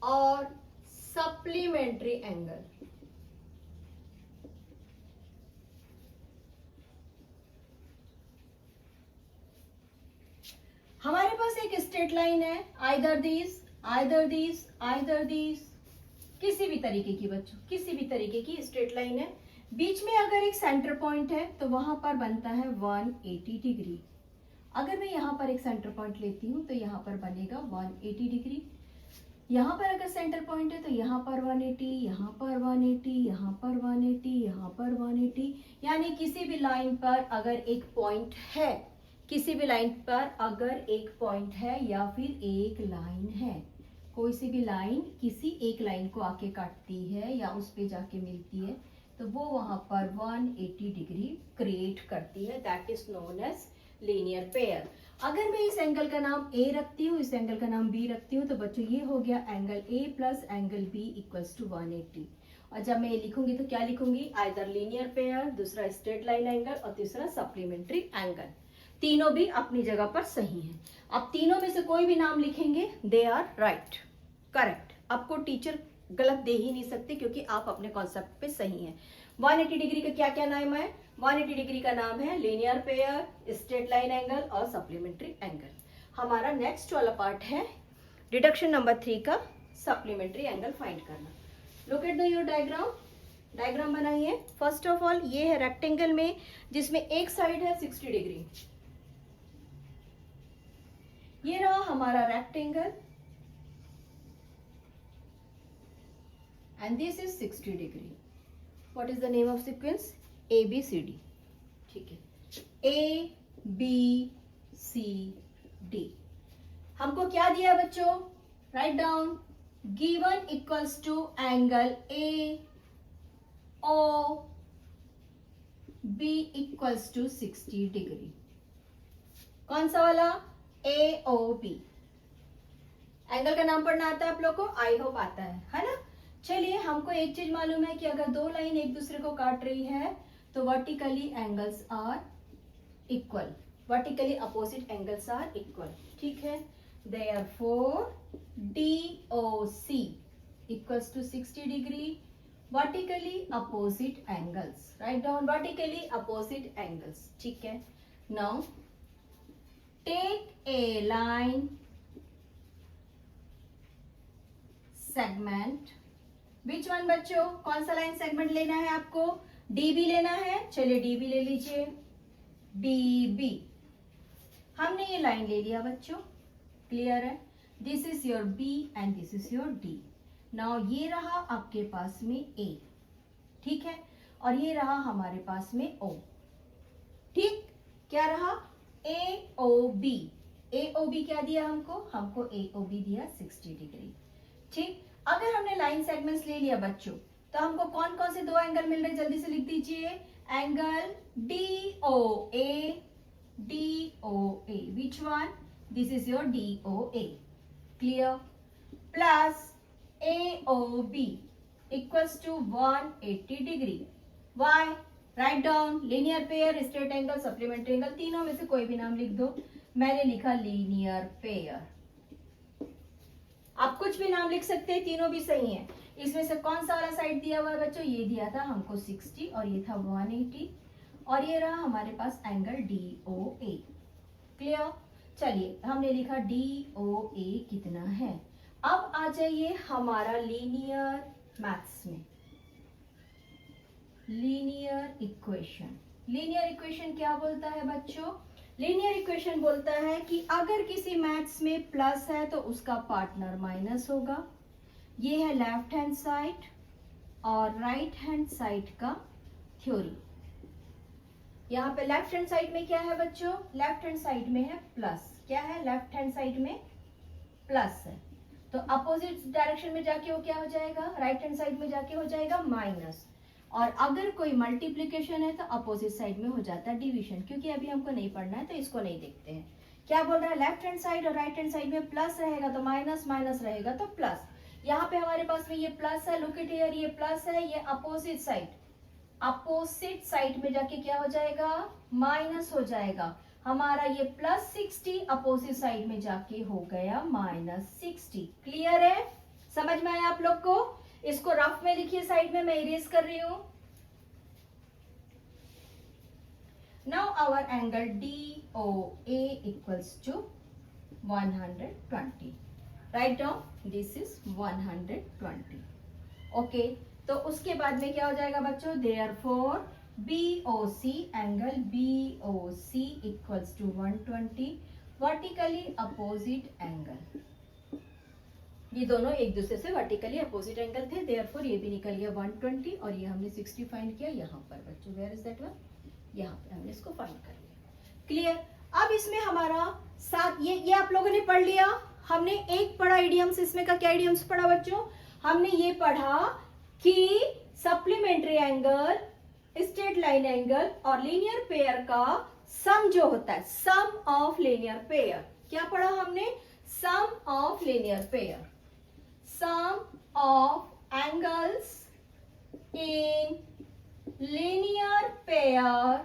और सप्लीमेंट्री एंगल। हमारे पास एक स्ट्रेट लाइन है, either this, either this, either this, किसी भी तरीके की बच्चों, किसी भी तरीके की स्ट्रेट लाइन है, बीच में अगर एक सेंटर पॉइंट है तो वहां पर बनता है 180 डिग्री। अगर मैं यहाँ पर एक सेंटर पॉइंट लेती हूँ तो यहाँ पर बनेगा 180 डिग्री। यहाँ पर अगर सेंटर पॉइंट है तो यहाँ पर 180, यहाँ पर 180, यहाँ पर 180, यहाँ पर 180, यानी किसी भी लाइन पर अगर एक पॉइंट है, किसी भी लाइन पर अगर एक पॉइंट है या फिर एक लाइन है, कोई सी भी लाइन किसी एक लाइन को आके काटती है या उस पे जाके मिलती है तो वो वहां पर 180 डिग्री क्रिएट करती है, that is known as linear pair. अगर मैं इस एंगल का नाम ए रखती हूँ, इस एंगल का नाम बी रखती हूँ तो बच्चों ये हो गया angle A plus angle B equals to 180। और जब मैं ये लिखूंगी तो क्या लिखूंगी, आइदर लीनियर पेयर, दूसरा स्ट्रेट लाइन एंगल और तीसरा सप्लीमेंट्री एंगल। तीनों भी अपनी जगह पर सही हैं। अब तीनों में से कोई भी नाम लिखेंगे, दे आर राइट, करेक्ट। आपको टीचर गलत दे ही नहीं सकते क्योंकि आप अपने कॉन्सेप्ट पे सही हैं। 180 डिग्री का क्या क्या नाम है, 180 डिग्री का नाम है linear pair, straight line angle और सप्लीमेंट्री एंगल। हमारा नेक्स्ट वाला पार्ट है डिडक्शन नंबर 3 का सप्लीमेंट्री एंगल फाइंड करना। Look at the your diagram, diagram बनाइए। फर्स्ट ऑफ ऑल ये है रेक्टेंगल में जिसमें एक साइड है 60 डिग्री। ये रहा हमारा rectangle and this is 60 degree. What is the name of sequence? A B C D. ठीक है, A B C D। हमको क्या दिया बच्चों, right down, given equals to angle A O B equals to 60 degree. कौन सा वाला, A O B। Angle का नाम पढ़ना आता है आप लोग को, आई होप आता है ना। चलिए, हमको एक चीज मालूम है कि अगर दो लाइन एक दूसरे को काट रही है तो vertically angles are equal, vertically opposite angles are equal, ठीक है। Therefore DOC equals to 60 degree, vertically opposite angles, right down, vertically opposite angles, ठीक है। Now take a line segment, which one बच्चों, कौन सा लाइन सेगमेंट लेना है आपको, DB लेना है। चलिए DB ले लीजिए, DB। हमने ये लाइन ले लिया बच्चों, क्लियर है। This is your B and this is your D। Now ये रहा आपके पास में A, ठीक है, और ये रहा हमारे पास में O, ठीक। क्या रहा, AOB। AOB क्या दिया हमको, हमको AOB दिया 60 डिग्री, ठीक। अगर हमने लाइन सेगमेंट्स ले लिया बच्चों तो हमको कौन कौन से दो एंगल मिल रहे, जल्दी से लिख दीजिए। Angle DOA, DOA, which one, this is your DOA, clear, plus AOB equals to 180 degree. Why, right down, linear pair, straight angle, supplementary angle, तीनों में से कोई भी नाम लिख दो। मैंने लिखा लीनियर पेयर, आप कुछ भी नाम लिख सकते हैं, तीनों भी सही हैं। इसमें से कौन सा वाला साइड दिया हुआ है बच्चों, ये दिया था हमको 60 और ये था 180 और ये रहा हमारे पास एंगल DOA, क्लियर। चलिए, हमने लिखा DOA कितना है। अब आ जाइए हमारा लीनियर मैथ्स में, लीनियर इक्वेशन। लीनियर इक्वेशन क्या बोलता है बच्चों, लीनियर इक्वेशन बोलता है कि अगर किसी मैथ्स में प्लस है तो उसका पार्टनर माइनस होगा। ये है लेफ्ट हैंड साइड और राइट हैंड साइड का थ्योरी। यहाँ पे लेफ्ट हैंड साइड में क्या है बच्चों, लेफ्ट हैंड साइड में है प्लस। क्या है, लेफ्ट हैंड साइड में प्लस है, तो अपोजिट डायरेक्शन में जाके वो क्या हो जाएगा, राइट हैंड साइड में जाके हो जाएगा माइनस। और अगर कोई मल्टीप्लीकेशन है तो अपोजिट साइड में हो जाता है डिवीजन। क्योंकि अभी हमको नहीं पढ़ना है तो इसको नहीं देखते हैं। क्या बोल रहा है, लेफ्ट हैंड साइड और राइट हैंड साइड में प्लस रहेगा तो माइनस, माइनस रहेगा तो प्लस। यहाँ पे हमारे पास में ये प्लस है, लुक एट हियर, ये प्लस है, ये अपोजिट साइड, अपोजिट साइड में जाके क्या हो जाएगा, माइनस हो जाएगा। हमारा ये प्लस 60 अपोजिट साइड में जाके हो गया माइनस 60। क्लियर है, समझ में आया आप लोग को। इसको रफ में लिखिए, साइड में मैं इरेज कर रही हूं। Now our angle DOA equals to 120। Right down, this is 120। Okay, तो उसके बाद में क्या हो जाएगा बच्चों, therefore BOC angle BOC equals to 120 vertically opposite angle. ये दोनों एक दूसरे से वर्टिकली अपोजिट एंगल थे, देयरफॉर ये भी निकल गया 120 और ये हमने 60 फाइंड किया यहाँ पर बच्चों। वेयर इज दैट वन, यहाँ पे हमने इसको फाइंड कर लिया। क्लियर। अब इसमें हमारा साथ ये आप लोगों ने पढ़ लिया। हमने एक पढ़ा इडियम्स, इसमें का क्या इडियम्स पढ़ा बच्चों, हमने ये पढ़ा कि supplementary angle, straight line angle और लीनियर पेयर का सम जो होता है, सम ऑफ लीनियर पेयर। क्या पढ़ा हमने, sum of linear pair, sum of angles in linear pair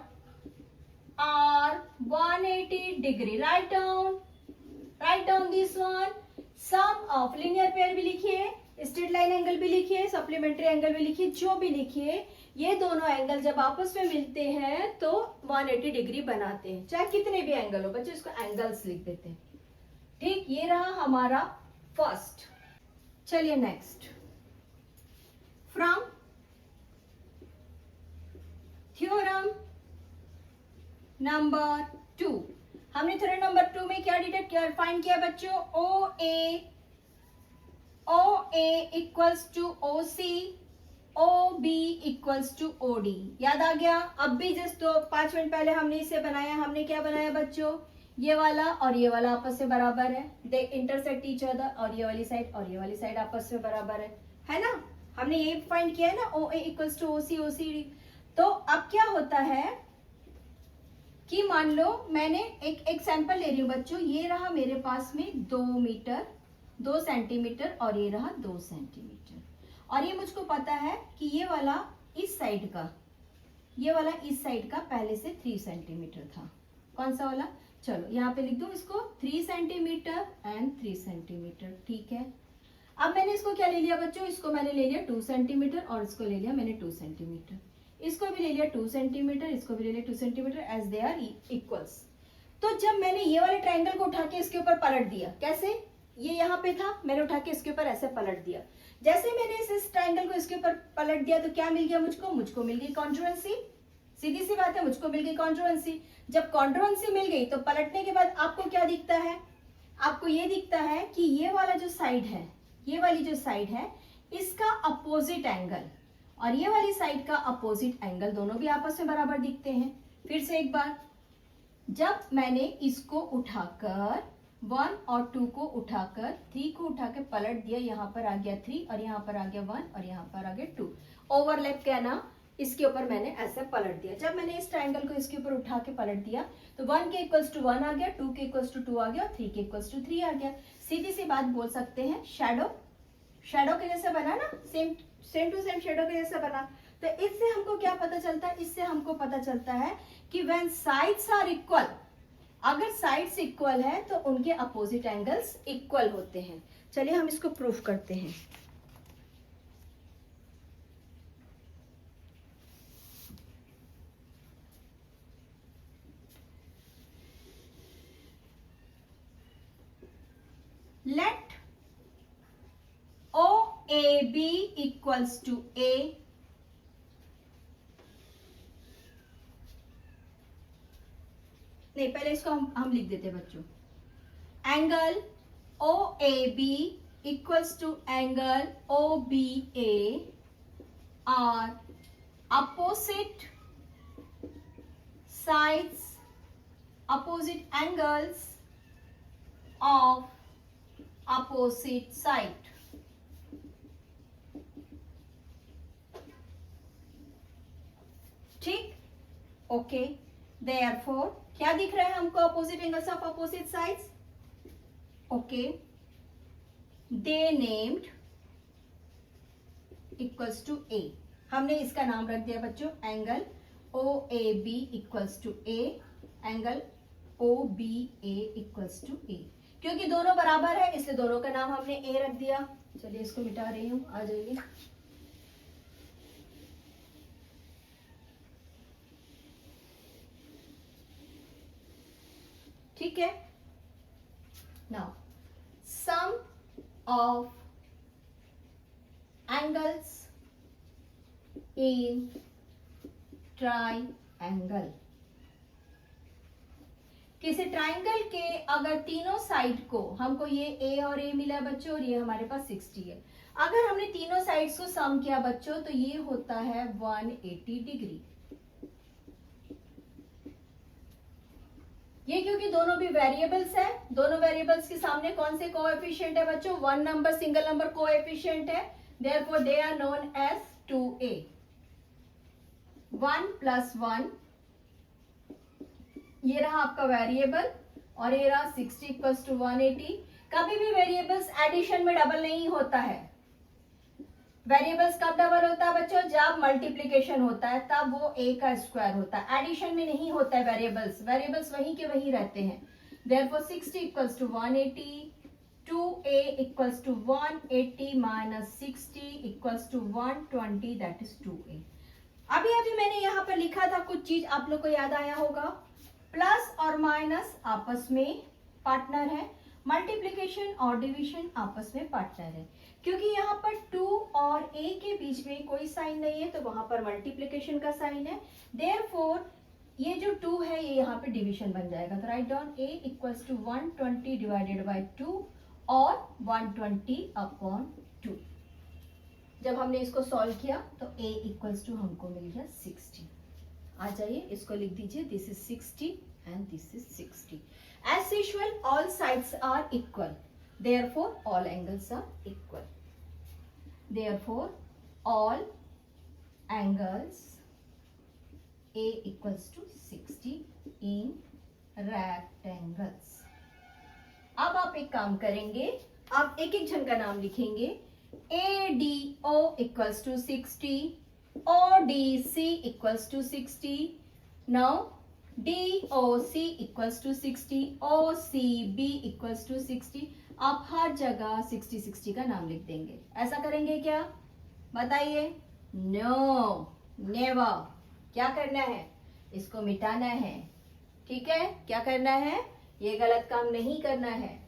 are 180 degree. Write down this one. Sum of linear pair भी लिखिए, स्ट्रेट लाइन एंगल भी लिखिए, सप्लीमेंट्री एंगल भी लिखिए, जो भी लिखिए, ये दोनों एंगल जब आपस में मिलते हैं तो 180 डिग्री बनाते हैं, चाहे कितने भी एंगल हो बच्चों, इसको एंगल्स लिख देते हैं। ठीक, ये रहा हमारा फर्स्ट। चलिए नेक्स्ट, फ्रॉम थ्योरम नंबर 2। हमने थ्योरम नंबर 2 में क्या डिटेक्ट किया, फाइंड किया बच्चों, OA equals to OC, OB equals to OD। याद आ गया। अब भी जस्ट 5 मिनट पहले हमने इसे बनाया, हमने क्या बनाया बच्चों, ये वाला और ये वाला आपस में बराबर है, दे इंटरसेक्ट ईच अदर, और ये वाली साइड और ये वाली साइड आपस में बराबर है ना। हमने ये फाइंड किया है ना, OA equals to OC, OCD। तो अब क्या होता है कि मान लो मैंने एक एग्जांपल ले रही हूं बच्चों, ये रहा मेरे पास में 2 मीटर 2 सेंटीमीटर और ये रहा 2 सेंटीमीटर, और ये मुझको पता है कि ये वाला इस साइड का, ये वाला इस साइड का पहले से 3 सेंटीमीटर था। कौन सा वाला, चलो यहाँ पे लिख दूं इसको 3 सेंटीमीटर एंड 3 सेंटीमीटर। ठीक है, अब मैंने इसको क्या ले लिया बच्चों, इसको मैंने ले लिया 2 सेंटीमीटर और इसको ले लिया मैंने 2 सेंटीमीटर, इसको भी ले लिया 2 सेंटीमीटर, इसको भी ले लिया 2 centimetre, as they are equals. तो जब मैंने ये वाले ट्रायंगल को उठा के इसके ऊपर पलट दिया, कैसे, ये यहाँ पे था, मैंने उठा के इसके ऊपर ऐसे पलट दिया, जैसे मैंने इस ट्रायंगल को इसके ऊपर पलट दिया तो क्या मिल गया मुझको मिल गई कॉन्ग्रुएंसी। सीधी सी बात है, मुझको मिल गई कॉन्ग्रुएंसी। जब कॉन्ग्रुएंसी मिल गई तो पलटने के बाद आपको क्या दिखता है, आपको ये दिखता है कि ये वाला जो साइड है, ये वाली जो साइड है, इसका अपोजिट एंगल और ये वाली साइड का अपोजिट एंगल दोनों भी आपस में बराबर दिखते हैं। फिर से एक बार, जब मैंने इसको उठाकर 1 और 2 को उठाकर 3 को उठा के पलट दिया, यहाँ पर आ गया 3 और यहाँ पर आ गया 1 और यहाँ पर आ गया 2, ओवरलैप क्या ना, इसके ऊपर मैंने ऐसे पलट दिया। जब मैंने इस ट्रायंगल को इसके ऊपर उठा के पलट दिया तो 1 के इक्वल्स टू 1 आ गया, 2 के इक्वल्स टू 2 आ गया, 3 के इक्वल्स टू 3 आ गया। सीधी सी बात बोल सकते हैं, शैडो के जैसे बना ना, सेम टू सेम शैडो के जैसा बना। तो इससे हमको क्या पता चलता है, इससे हमको पता चलता है कि व्हेन साइड्स आर इक्वल, अगर साइड्स इक्वल है तो उनके अपोजिट एंगल्स इक्वल होते हैं। चलिए हम इसको प्रूफ करते हैं। Let OAB equals to A, नहीं पहले इसको हम लिख देते हैं बच्चों, angle OAB equals to angle OBA are opposite sides, opposite angles of opposite side। ठीक, ओके, देयरफॉर क्या दिख रहा है हमको, opposite angles of opposite sides. Okay, they named equals to A, हमने इसका नाम रख दिया बच्चों angle OAB equals to A, angle OBA equals to A. क्योंकि दोनों बराबर है इसलिए दोनों का नाम हमने ए रख दिया। चलिए इसको मिटा रही हूं, आ जाइए। ठीक है, now sum of angles in triangle. किसी ट्राइंगल के अगर तीनों साइड को, हमको ये ए और ए मिला बच्चों और ये हमारे पास 60 है, अगर हमने तीनों साइड्स को सम किया बच्चों तो ये होता है 180 डिग्री। ये क्योंकि दोनों भी वेरिएबल्स है, दोनों वेरिएबल्स के सामने कौन से कोएफिशिएंट है बच्चों, one number single number coefficient है, therefore they are known as 2a। 1 + 1 ये रहा आपका वेरिएबल और ये रहा 60 = 180। कभी भी वेरिएबल्स एडिशन में डबल नहीं होता है। वेरिएबल्स कब डबल होता है बच्चों, जब मल्टीप्लीकेशन होता है तब वो a का स्क्वायर होता है, एडिशन में नहीं होता है। वेरिएबल्स वहीं के वहीं रहते हैं। Therefore 60 = 180, 2a = 180 - 60 = 120, that is 2a। अभी मैंने यहाँ पर लिखा था कुछ चीज, आप लोग को याद आया होगा, प्लस और माइनस आपस में पार्टनर है, मल्टीप्लीकेशन और डिवीजन आपस में पार्टनर है। क्योंकि यहाँ पर 2 और a के बीच में कोई साइन नहीं है तो वहां पर मल्टीप्लीकेशन का साइन है, देयरफॉर ये जो 2 है ये यहाँ पे डिवीजन बन जाएगा। तो राइट डाउन a = 120 / 2 और 120/2। जब हमने इसको सॉल्व किया तो a = हमको मिल गया 60। आ जाइए इसको लिख दीजिए, this is 60 and this is 60। As usual, all sides are equal. Therefore, all angles are equal. Therefore, all angles A = 60 in rectangles. अब आप एक काम करेंगे, आप एक एक जन का नाम लिखेंगे। ADO = 60, ODC = 60. Now DOC = 60, OCB = 60। आप हर जगह 60 का नाम लिख देंगे। ऐसा करेंगे क्या, बताइए? No, never. क्या करना है, इसको मिटाना है। ठीक है, क्या करना है, ये गलत काम नहीं करना है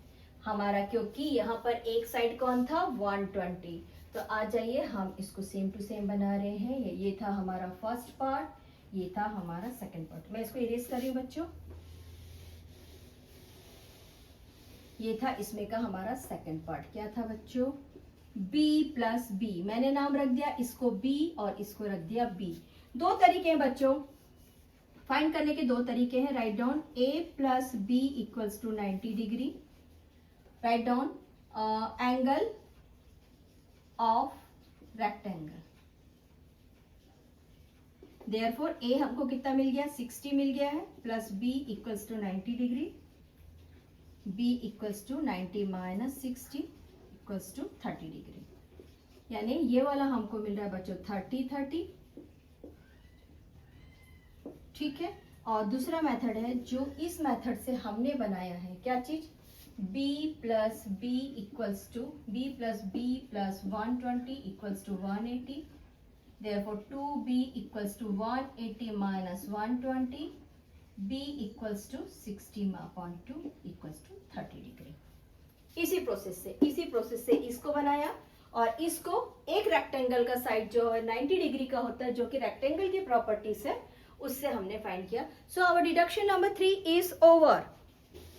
हमारा, क्योंकि यहाँ पर एक साइड कौन था, 120। तो आ जाइए हम इसको सेम टू सेम बना रहे हैं। ये था हमारा फर्स्ट पार्ट, ये था हमारा सेकंड पार्ट। मैं इसको इरेज कर रही हूँ बच्चों। ये था इसमें का हमारा सेकंड पार्ट। क्या था बच्चों, b + b। मैंने नाम रख दिया इसको b और इसको रख दिया b। दो तरीके हैं बच्चों, फाइंड करने के दो तरीके हैं। Write down a + b = 90 degree. Write down angle of rectangle. Therefore A हमको कितना मिल गया, 60 मिल गया है, plus B = 90 degree. B = 90 - 60 = 30 degree. यानी ये वाला हमको मिल रहा है बच्चों 30। ठीक है, और दूसरा मेथड है जो इस मेथड से हमने बनाया है, क्या चीज, B + B + 120 = 180। Therefore 2b = 180 - 120, b = 60/2 = 30 degree. इसी प्रोसेस से इसको बनाया और इसको एक रेक्टेंगल का साइड जो है 90 डिग्री का होता है, जो कि रेक्टेंगल की प्रॉपर्टीज है, उससे हमने फाइंड किया। So our deduction number 3 is over.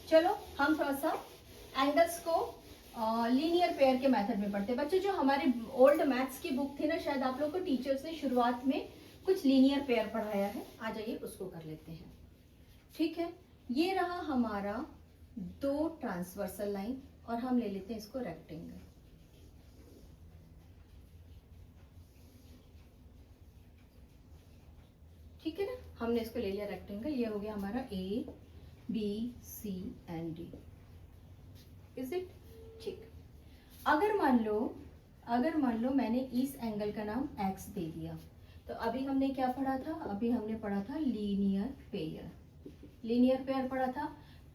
चलो हम थोड़ा सा एंगल्स को लीनियर पेयर के मेथड में पढ़ते हैं। बच्चों जो हमारे ओल्ड मैथ्स की बुक थी ना, शायद आप लोग को टीचर्स ने शुरुआत में कुछ लीनियर पेयर पढ़ाया है। आ जाइए उसको कर लेते हैं। ठीक है, ये रहा हमारा 2 ट्रांसवर्सल लाइन और हम ले लेते हैं इसको रेक्टेंगल। ठीक है ना, हमने इसको ले लिया रेक्टेंगल। ये हो गया हमारा A, B, C and D। Is it? ठीक। अगर मान लो मैंने इस एंगल का नाम x दे दिया, तो अभी हमने क्या पढ़ा था, अभी हमने पढ़ा था लीनियर पेयर पढ़ा था।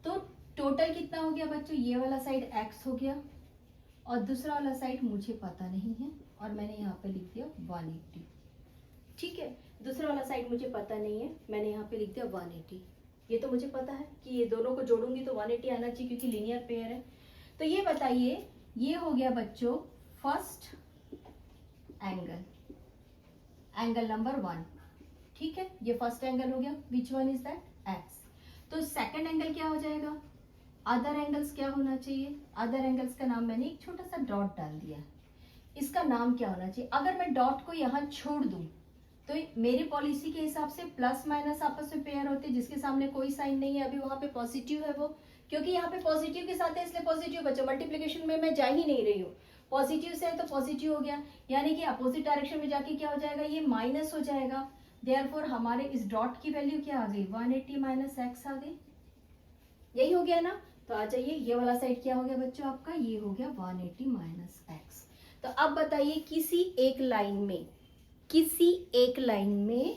तो टोटल कितना हो गया बच्चों, ये वाला साइड x हो गया और दूसरा वाला साइड मुझे पता नहीं है और मैंने यहाँ पे लिख दिया 180। ठीक है, दूसरा वाला साइड मुझे पता नहीं है, मैंने यहाँ पे लिख दिया 180। ये तो मुझे पता है कि ये दोनों को जोड़ूंगी तो 180 आना चाहिए क्योंकि लीनियर पेयर है। तो ये बताइए, ये हो गया बच्चों फर्स्ट एंगल, एंगल नंबर 1, ठीक है, ये फर्स्ट एंगल हो गया. Which one is that? X. तो सेकंड एंगल क्या हो जाएगा? अदर एंगल्स क्या होना चाहिए? अदर एंगल्स का नाम मैंने एक छोटा सा डॉट डाल दिया है. इसका नाम क्या होना चाहिए? अगर मैं डॉट को यहाँ छोड़ दूं तो मेरी पॉलिसी के हिसाब से प्लस माइनस आपस में पेयर होते हैं, जिसके सामने कोई साइन नहीं है, अभी वहां पे पॉजिटिव है वो, क्योंकि यहाँ पे पॉजिटिव के साथ है इसलिए पॉजिटिव बचा. मल्टीप्लीकेशन में मैं जा ही नहीं रही हूँ, पॉजिटिव से है तो पॉजिटिव हो गया, यानी कि अपोजिट डायरेक्शन में जाके क्या हो जाएगा? ये माइनस हो जाएगा. देयरफॉर हमारे इस डॉट की वैल्यू क्या आ गई? 180 माइनस एक्स आ गई. यही हो गया ना? तो आ जाइए, ये वाला साइड क्या हो गया बच्चों आपका? ये हो गया 180 माइनस एक्स. तो अब बताइए किसी एक लाइन में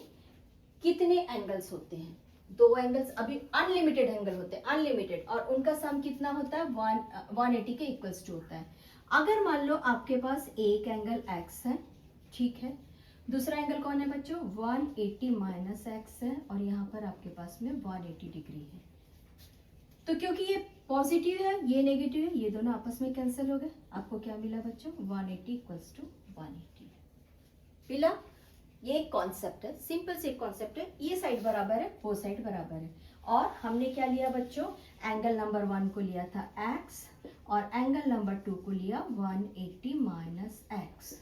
कितने एंगल्स होते हैं? 2 एंगल्स. अभी अनलिमिटेड एंगल होते हैं, अनलिमिटेड, और उनका सम कितना होता है? 180 के इक्वल्स टू होता है. अगर मान लो आपके पास एक एंगल एक्स है, ठीक है, दूसरा एंगल कौन है बच्चों? 180 माइनस एक्स है, और यहाँ पर आपके पास में 180 डिग्री है. तो क्योंकि ये पॉजिटिव है, ये नेगेटिव है, ये दोनों आपस में कैंसिल हो गए. आपको क्या मिला बच्चों? 180 इक्वल्स टू 180 मिला. ये एक कॉन्सेप्ट है, सिंपल से एक कॉन्सेप्ट है. ये साइड बराबर है, वो साइड बराबर है. और हमने क्या लिया बच्चों? एंगल नंबर 1 को लिया था x, और एंगल नंबर 2 को लिया 180 माइनस एक्स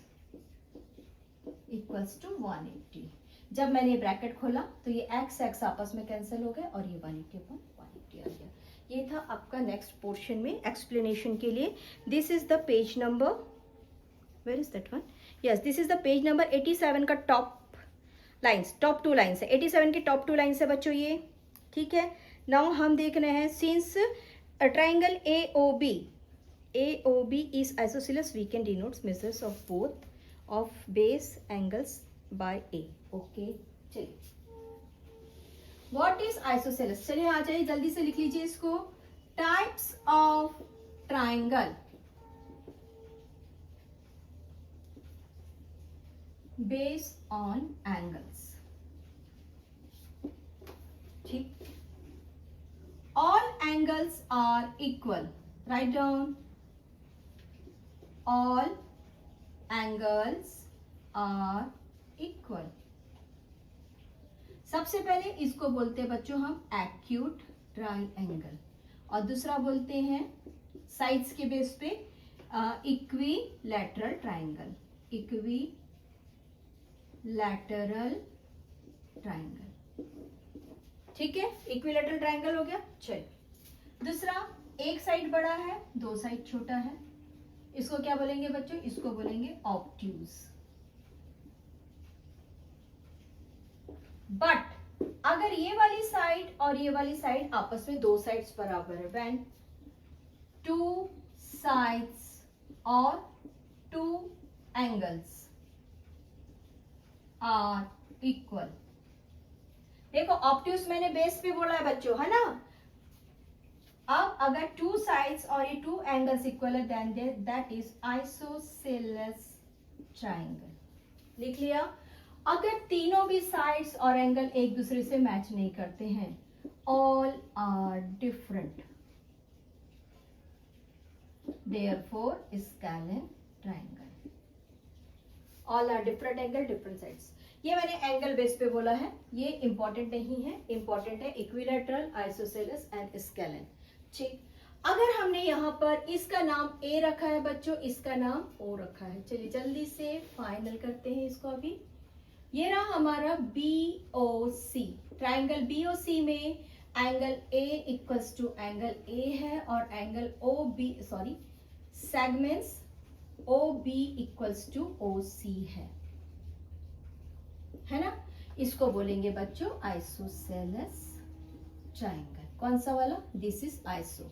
इक्वल्स टू 180. जब मैंने ब्रैकेट खोला तो ये x आपस में कैंसिल हो गए, और ये 180 अपॉन 180 आ गया. ये था आपका नेक्स्ट पोर्शन में एक्सप्लेनेशन के लिए. This is the page number, where is that one? Yes, this is the page number 87 का टॉप लाइंस, टॉप 2 लाइंस है. 87 की टॉप 2 लाइंस है बच्चों ये, ठीक है. नाउ हम देख रहे हैं, since triangle AOB is isosceles, we can denotes measures of both of base angles by A. Okay, चलिए. What is isosceles? चलिए आ जाइए, जल्दी से लिख लीजिए इसको. Types of triangle based on angles, ठीक. All angles are equal. Right down, all angles are equal. सबसे पहले इसको बोलते हैं बच्चों हम एक्यूट ट्राइंगल, और दूसरा बोलते हैं साइड्स के बेस पे इक्विलैटरल ट्राइंगल. इक्विलैटरल ट्राइंगल, ठीक है. इक्विलैटरल ट्राइंगल हो गया. चलिए, दूसरा, एक साइड बड़ा है, 2 साइड छोटा है, इसको क्या बोलेंगे बच्चों? इसको बोलेंगे ऑब्ट्यूज. बट अगर ये वाली साइड और ये वाली साइड आपस में 2 साइड्स बराबर है, व्हेन 2 साइड्स और 2 एंगल्स आर इक्वल. देखो, ऑब्ट्यूज मैंने बेस पे बोला है बच्चों, है ना. अब अगर 2 साइड्स और ये 2 एंगल्स इक्वल है, then that is isosceles triangle. लिख लिया. अगर तीनों भी साइड्स और एंगल एक दूसरे से मैच नहीं करते हैं, all are different, therefore scalene triangle. All are different angle, different sides. ये मैंने एंगल बेस पे बोला है, ये इंपॉर्टेंट नहीं है. इंपॉर्टेंट है इक्विलैटरल, आइसोसेलेस एंड स्केलन. ठीक. अगर हमने यहाँ पर इसका नाम A रखा है बच्चों, इसका नाम O रखा है. चलिए जल्दी से फाइनल करते हैं इसको. अभी ये रहा हमारा BOC. ट्राइंगल BOC में angle A equals to angle A है, और angle segments OB equals to OC है ना. इसको बोलेंगे बच्चों आइसोसेलेस ट्राइंगल. कौन सा वाला? This is iso.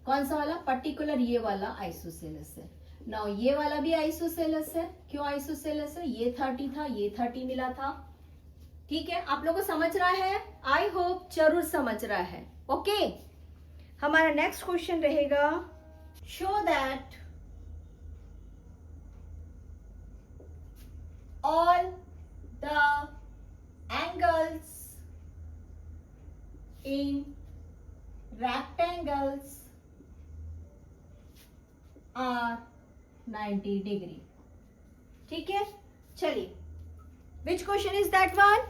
कौन सा वाला? पर्टिकुलर ये वाला आइसोसेलेस है. नाउ ये वाला भी आइसोसेलेस है. क्यों आइसोसेलेस है? ये 30 था, ये 30 मिला था. ठीक है, आप लोगों को समझ रहा है? आई होप जरूर समझ रहा है. ओके, हमारा नेक्स्ट क्वेश्चन रहेगा, show that all the angles in rectangles are 90 degree. ठीक है, चलिए, which question is that one?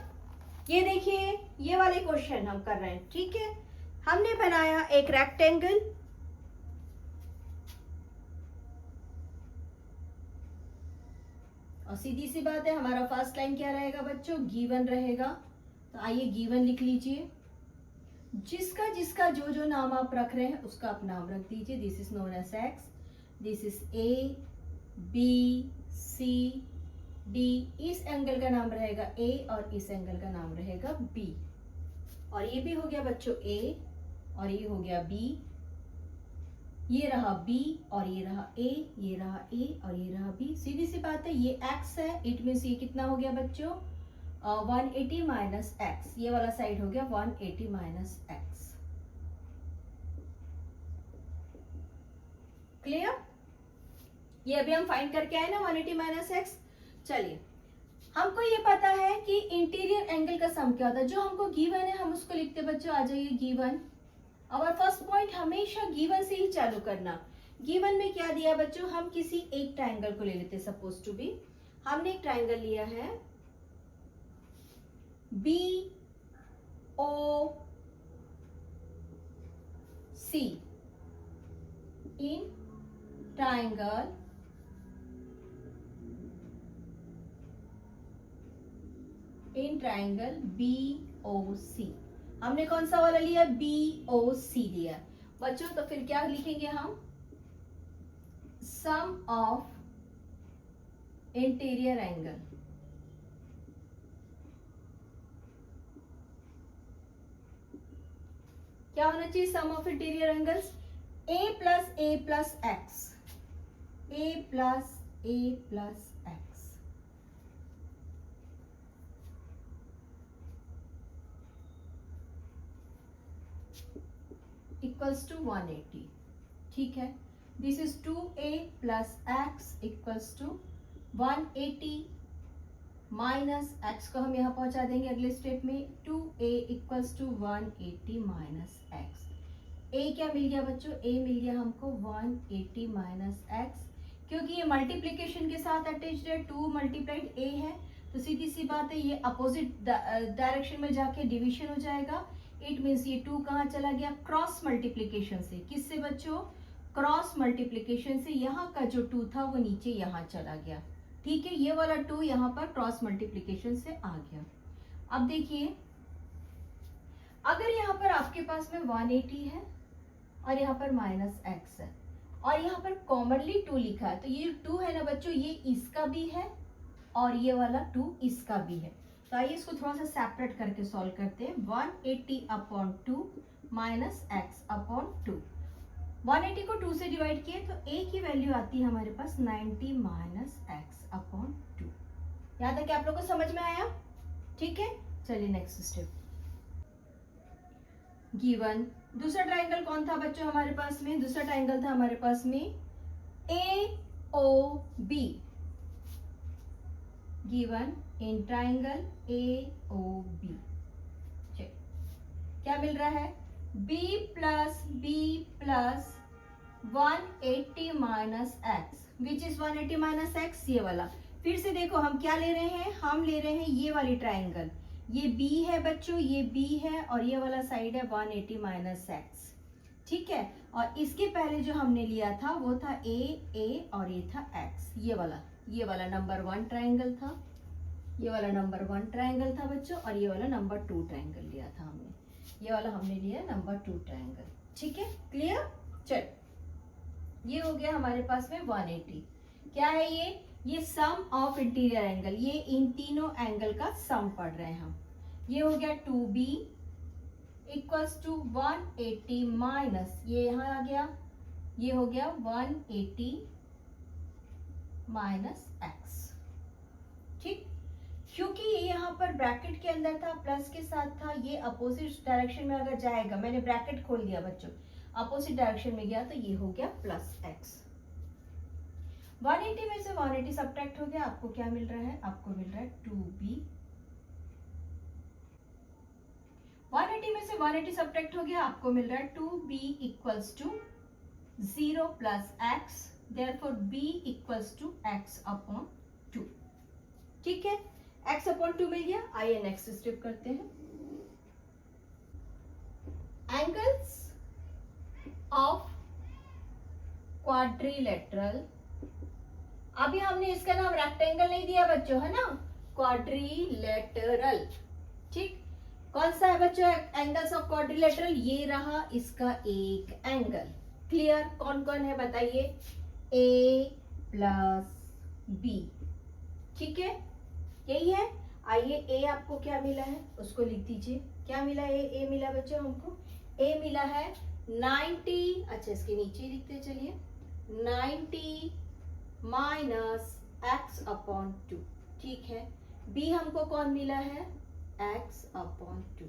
ये देखिए, ये वाले क्वेश्चन हम कर रहे हैं, ठीक है। हमने बनाया एक रेक्टेंगल, और सीधी सी बात है, हमारा फर्स्ट लाइन क्या रहेगा बच्चों? गिवन रहेगा। तो आइए गिवन लिख लीजिए। जिसका जिसका जो जो नाम आप रख रहे हैं उसका आप नाम रख दीजिए। This is known as X, this is A, B, C, D. इस एंगल का नाम रहेगा ए और इस एंगल का नाम रहेगा बी। और ये भी हो गया बच्चों ए, और ये हो गया बी, ये रहा बी और ये रहा ए, ये रहा ए और ये रहा बी। सीधी सी बात है, ये एक्स है, इट मीन्स ये कितना हो गया बच्चों? 180 माइनस एक्स। ये वाला साइड हो गया 180 माइनस एक्स। क्लियर? ये अभी हम फाइंड करके आए ना 180 माइनस एक्स। चलिए, हमको ये पता है कि इंटीरियर एंगल का सम क्या होता है। जो हमको गिवन है हम उसको लिखते बच्चों। आ जाइए गिवन। और फर्स्ट पॉइंट हमेशा गिवन से ही चालू करना। गिवन में क्या दिया बच्चों? हम किसी एक ट्रायंगल को ले लेते। सपोज टू बी, हमने एक ट्रायंगल लिया है B O C. In triangle B O C, हमने कौन सा वाला लिया? बी ओ सी लिया बच्चों। तो फिर क्या लिखेंगे हम? Sum of interior angle. क्या होना चाहिए sum of interior angles? A plus X, A plus X equals to 180। ठीक है, this is 2a plus X equals to 180 minus X को हम यहाँ पहुंचा देंगे अगले स्टेप में। 2a equals to 180 minus X. ए क्या मिल गया बच्चों? ए मिल गया हमको 180 माइनस एक्स, क्योंकि ये मल्टीप्लीकेशन के साथ अटैच्ड है। 2 मल्टीप्लाइड ए है, तो सीधी सी बात है ये अपोजिट डायरेक्शन में जाके डिवीजन हो जाएगा। इट मीन्स ये 2 कहाँ चला गया? क्रॉस मल्टीप्लीकेशन से। किससे बच्चों? क्रॉस मल्टीप्लीकेशन से। यहाँ का जो 2 था वो नीचे यहाँ चला गया। ठीक है, ये वाला 2 यहाँ पर क्रॉस मल्टीप्लीकेशन से आ गया। अब देखिए, अगर यहाँ पर आपके पास में 180 है और यहाँ पर माइनस एक्स है और यहाँ पर कॉमनली 2 लिखा है, तो ये 2 है ना बच्चों, ये इसका भी है और ये वाला 2 इसका भी है। तो आइए इसको थोड़ा सा सेपरेट करके सॉल्व करते हैं। 180 अपॉन 2 माइनस एक्स अपॉन 2। 180 को 2 से डिवाइड किए तो a की वैल्यू आती है हमारे पास 90 माइनस एक्स अपॉन 2। यहाँ तक आप लोग को समझ में आया? ठीक है, चलिए नेक्स्ट स्टेप। गिवन दूसरा ट्रायंगल कौन था बच्चों हमारे पास में? दूसरा ट्रायंगल था हमारे पास में AOB। Given in triangle AOB। क्या मिल रहा है? B plus 180 minus x, which is 180 minus x, ये वाला। फिर से देखो हम क्या ले रहे हैं? हम ले रहे हैं ये वाली ट्रायंगल। ये B है बच्चों, ये B है और ये वाला साइड है 180 माइनस एक्स। ठीक है, और इसके पहले जो हमने लिया था वो था A और ये था x। ये वाला नंबर 1 ट्रायंगल था, ये वाला नंबर 1 ट्रायंगल था बच्चों, और ये वाला नंबर 2 ट्रायंगल लिया था हमने। ये वाला हमने लिया नंबर 2 ट्रायंगल। ठीक है, क्लियर? चल, ये हो गया हमारे पास में 180। क्या है ये सम ऑफ इंटीरियर एंगल। ये इन तीनों एंगल का सम पढ़ रहे हैं हम। ये हो गया 2b इक्वल्स टू 180 माइनस, ये यहां आ गया, ये हो गया 180 माइनस एक्स। ठीक, क्योंकि ये यहाँ पर ब्रैकेट के अंदर था, प्लस के साथ था, ये अपोजिट डायरेक्शन में अगर जाएगा, मैंने ब्रैकेट खोल दिया बच्चों, अपोजिट डायरेक्शन में गया तो ये हो गया प्लस एक्स। 180 में से 180 सब्ट्रैक्ट हो गया, आपको क्या मिल रहा है? आपको मिल रहा है 2b। 180 में से 180 सब्ट्रैक्ट हो गया, आपको मिल रहा है 2b equals to 0 plus X, therefore b equals to x upon 2। ठीक है, x/2 मिल गया। आइए नेक्स्ट स्टेप करते हैं। एंगल्स ऑफ क्वाड्रिलेटरल, अभी हमने इसका नाम रेक्टेंगल नहीं दिया बच्चों, है ना, क्वाड्रिलेटरल। ठीक, कौन सा है बच्चों एंगल्स ऑफ क्वाड्रिलेटरल? ये रहा इसका एक एंगल। क्लियर? कौन कौन है बताइए? ए प्लस बी। ठीक है, यही है। आइए, ए आपको क्या मिला है उसको लिख दीजिए। क्या मिला? ए मिला बच्चों हमको, ए मिला है 90, अच्छा इसके नीचे लिखते चलिए, 90 माइनस x/2। ठीक है, बी हमको कौन मिला है? x/2।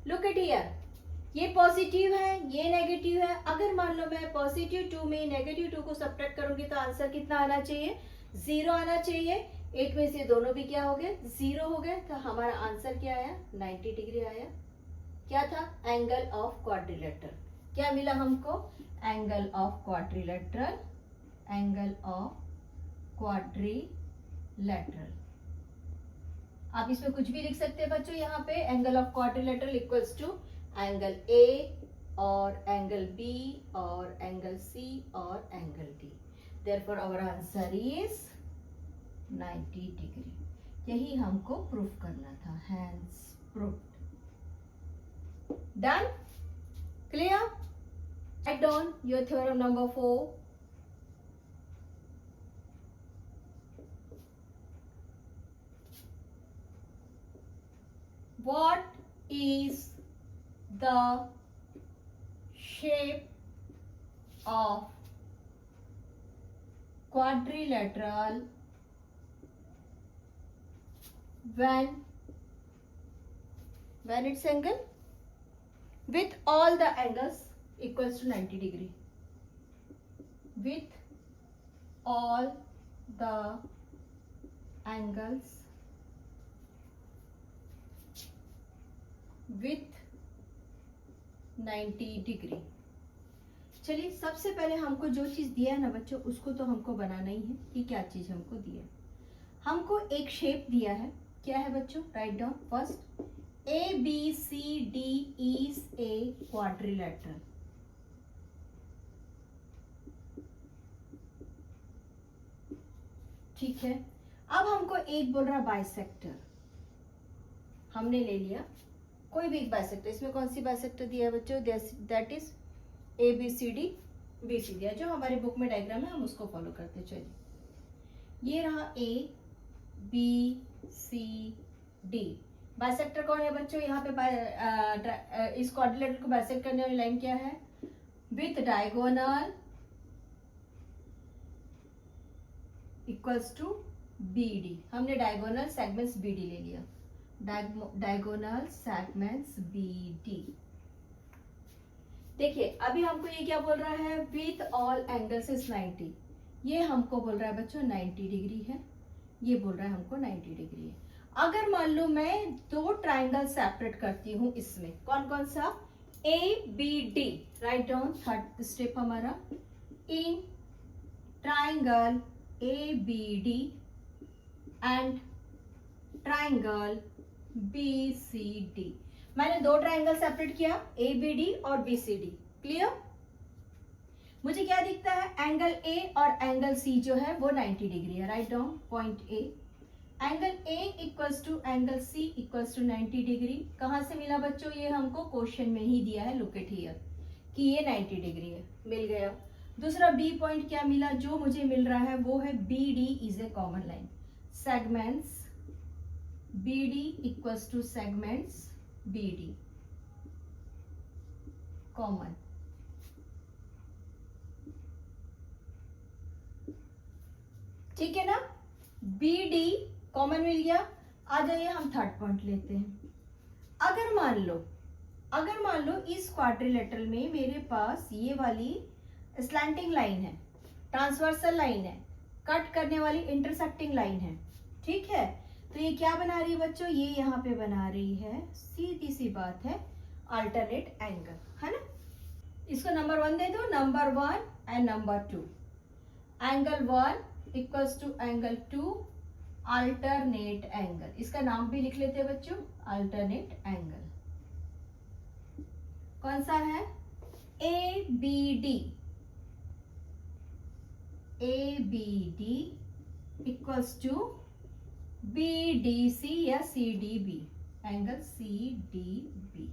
लुक एट हियर, ये पॉजिटिव है, ये नेगेटिव है। अगर मान लो मैं पॉजिटिव 2 में नेगेटिव 2 को सब्ट्रैक्ट करूंगी तो आंसर कितना आना चाहिए? 0 आना चाहिए। 8 में से दोनों भी क्या हो गए? 0 हो गए। तो हमारा आंसर क्या आया? 90 डिग्री आया। क्या था? Angle of quadrilateral. क्या मिला हमको? Angle of quadrilateral, angle of quadrilateral. आप इसमें कुछ भी लिख सकते हैं बच्चों। यहाँ पे angle of quadrilateral equals to angle A और एंगल बी और एंगल सी और angle D. Therefore our answer is 90 degree. यही हमको प्रूफ करना था। Hence proved. Done? Clear? Write down your theorem number 4. What is the shape of quadrilateral when its angle with all the angles equals to 90 degree? With all the angles with 90 degree. चलिए, सबसे पहले हमको जो चीज दिया है ना बच्चों, उसको तो हमको बनाना ही है कि क्या चीज हमको दिया है। हमको एक शेप दिया है। क्या है बच्चों? Right down first, ABCD is a quadrilateral. ठीक है, अब हमको एक बोल रहा बाइसेक्टर। हमने ले लिया कोई भी एक बाइसेक्टर। इसमें कौन सी बाइसेक्टर दिया है बच्चों? दैट इज ABCD BC दिया, जो हमारे बुक में डायग्राम है, हम उसको फॉलो करते चलिए। ये रहा ABCD। बाइसेक्टर कौन है बच्चों? यहाँ पे इस क्वाड्रिलेटरल को बाइसेक्ट करने वाली लाइन क्या है? With diagonal equals to BD। हमने डायगोनल सेगमेंट्स BD ले लिया, डायगोनल सेगमेंट्स BD। देखिए, अभी हमको ये क्या बोल रहा है? With all angles is 90। ये हमको बोल रहा है बच्चों 90 डिग्री है, ये बोल रहा है हमको 90 डिग्री है। अगर मान लो मैं दो ट्राइंगल सेपरेट करती हूं, इसमें कौन कौन सा? ABD। Right down third step हमारा, in triangle ABD and triangle BCD। मैंने दो ट्राइंगल सेपरेट किया, ABD और BCD। क्लियर? मुझे क्या दिखता है? एंगल A और एंगल C जो है वो 90 डिग्री है। Right down point A, angle A equals to angle C equals to 90 degree. कहां से मिला बच्चों? ये हमको क्वेश्चन में ही दिया है, लुक एट हियर, कि ये 90 डिग्री है, मिल गया। दूसरा B पॉइंट क्या मिला? जो मुझे मिल रहा है वो है BD is a common line. Segments BD equals to segments BD common. ठीक है ना? BD कॉमन मिल गया। आ जाइए हम थर्ड पॉइंट लेते हैं। अगर मान लो इस क्वाड्रिलेटरल में मेरे पास ये वाली स्लैंटिंग लाइन है, ट्रांसवर्सल लाइन है, कट करने वाली इंटरसेक्टिंग लाइन है। ठीक है, तो ये क्या बना रही है बच्चों? ये यहाँ पे बना रही है, सीधी सी बात है, अल्टरनेट एंगल, है ना। इसको नंबर 1 दे दो, number 1 and number 2। Angle 1 equals to angle 2 alternate angle, इसका नाम भी लिख लेते हैं बच्चों, अल्टरनेट एंगल। कौन सा है? A B D, A B D equals to B D C या C D B, angle C D B.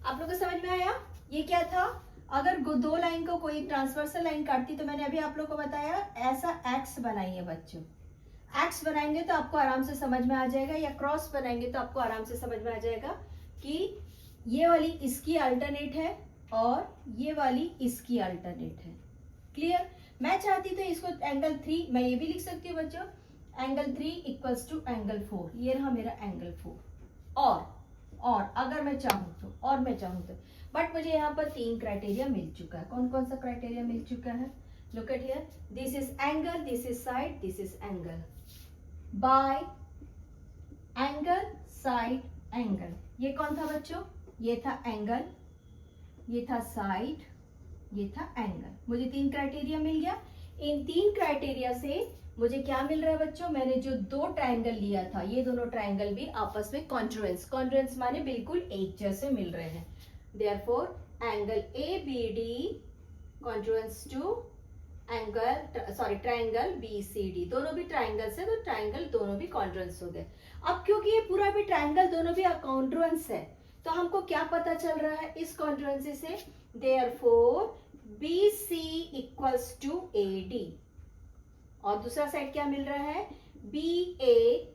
आप लोगों को समझ में आया? ये क्या था? अगर दो लाइन को कोई ट्रांसवर्सल लाइन काटती, तो मैंने अभी आप लोगों को बताया ऐसा एक्स बनाइए बच्चों। एक्स बनाएंगे तो आपको आराम से समझ में आ जाएगा, या क्रॉस बनाएंगे तो आपको आराम से समझ में आ जाएगा कि ये वाली इसकी अल्टरनेट है और ये वाली इसकी अल्टरनेट है। क्लियर? मैं चाहती तो इसको एंगल 3, मैं ये भी लिख सकती हूँ बच्चों, एंगल 3 इक्वल्स टू एंगल 4। ये रहा मेरा एंगल 4। और अगर मैं चाहूँ तो, और मैं चाहूँ तो, बट मुझे यहाँ पर 3 क्राइटेरिया मिल चुका है। कौन कौन सा क्राइटेरिया मिल चुका है? Look at here, this is angle, this is side, this is angle. Bye angle, side, angle. ये कौन था बच्चों? ये था एंगल, ये था साइड, ये था एंगल। मुझे 3 क्राइटेरिया मिल गया। इन 3 क्राइटेरिया से मुझे क्या मिल रहा है बच्चों? मैंने जो 2 ट्रायंगल लिया था, ये दोनों ट्रायंगल भी आपस में कॉन्ग्रुएंस, कॉन्ग्रुएंस माने बिल्कुल एक जैसे मिल रहे हैं। Therefore angle A B D congruence to angle, sorry, triangle B C D. दोनों भी ट्रायंगल्स है तो ट्रायंगल दोनों भी कॉन्ग्रुएंस हो गए। अब क्योंकि ये पूरा भी ट्रायंगल दोनों भी कॉन्ग्रुएंस है, तो हमको क्या पता चल रहा है इस कॉन्ग्रुएंसी से? Therefore B C equals to A D. और दूसरा साइड क्या मिल रहा है? B A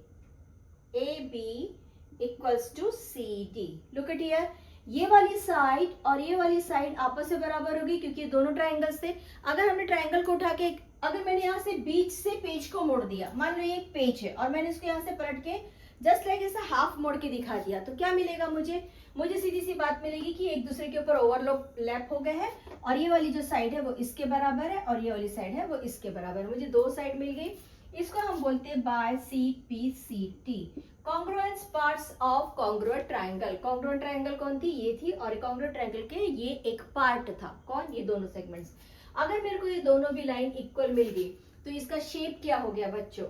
B equals to C D. Look at here, ये वाली साइड और ये वाली साइड आपस में बराबर होगी क्योंकि दोनों ट्रायंगल्स थे। अगर हमने ट्रायंगल को उठा के, अगर मैंने यहाँ से बीच से पेज को मोड़ दिया, मान लो ये एक पेज है और मैंने इसको यहाँ से पलट के जस्ट लाइक ऐसा हाफ मोड़ के दिखा दिया, तो क्या मिलेगा मुझे? मुझे सीधी सी बात मिलेगी कि एक दूसरे के ऊपर ओवरलैप हो गए हैं, और ये वाली जो साइड है वो इसके बराबर है और ये वाली साइड है वो इसके बराबर है। मुझे 2 साइड मिल गई। इसको हम बोलते हैं by C P C T, congruence parts of congruent triangle. Congruent triangle कौन थी? ये थी, और कॉन्ग्रुएंट ट्रायंगल के ये एक पार्ट था। कौन? ये दोनों सेगमेंट्स। अगर मेरे को ये दोनों भी लाइन इक्वल मिल गई तो इसका शेप क्या हो गया बच्चों?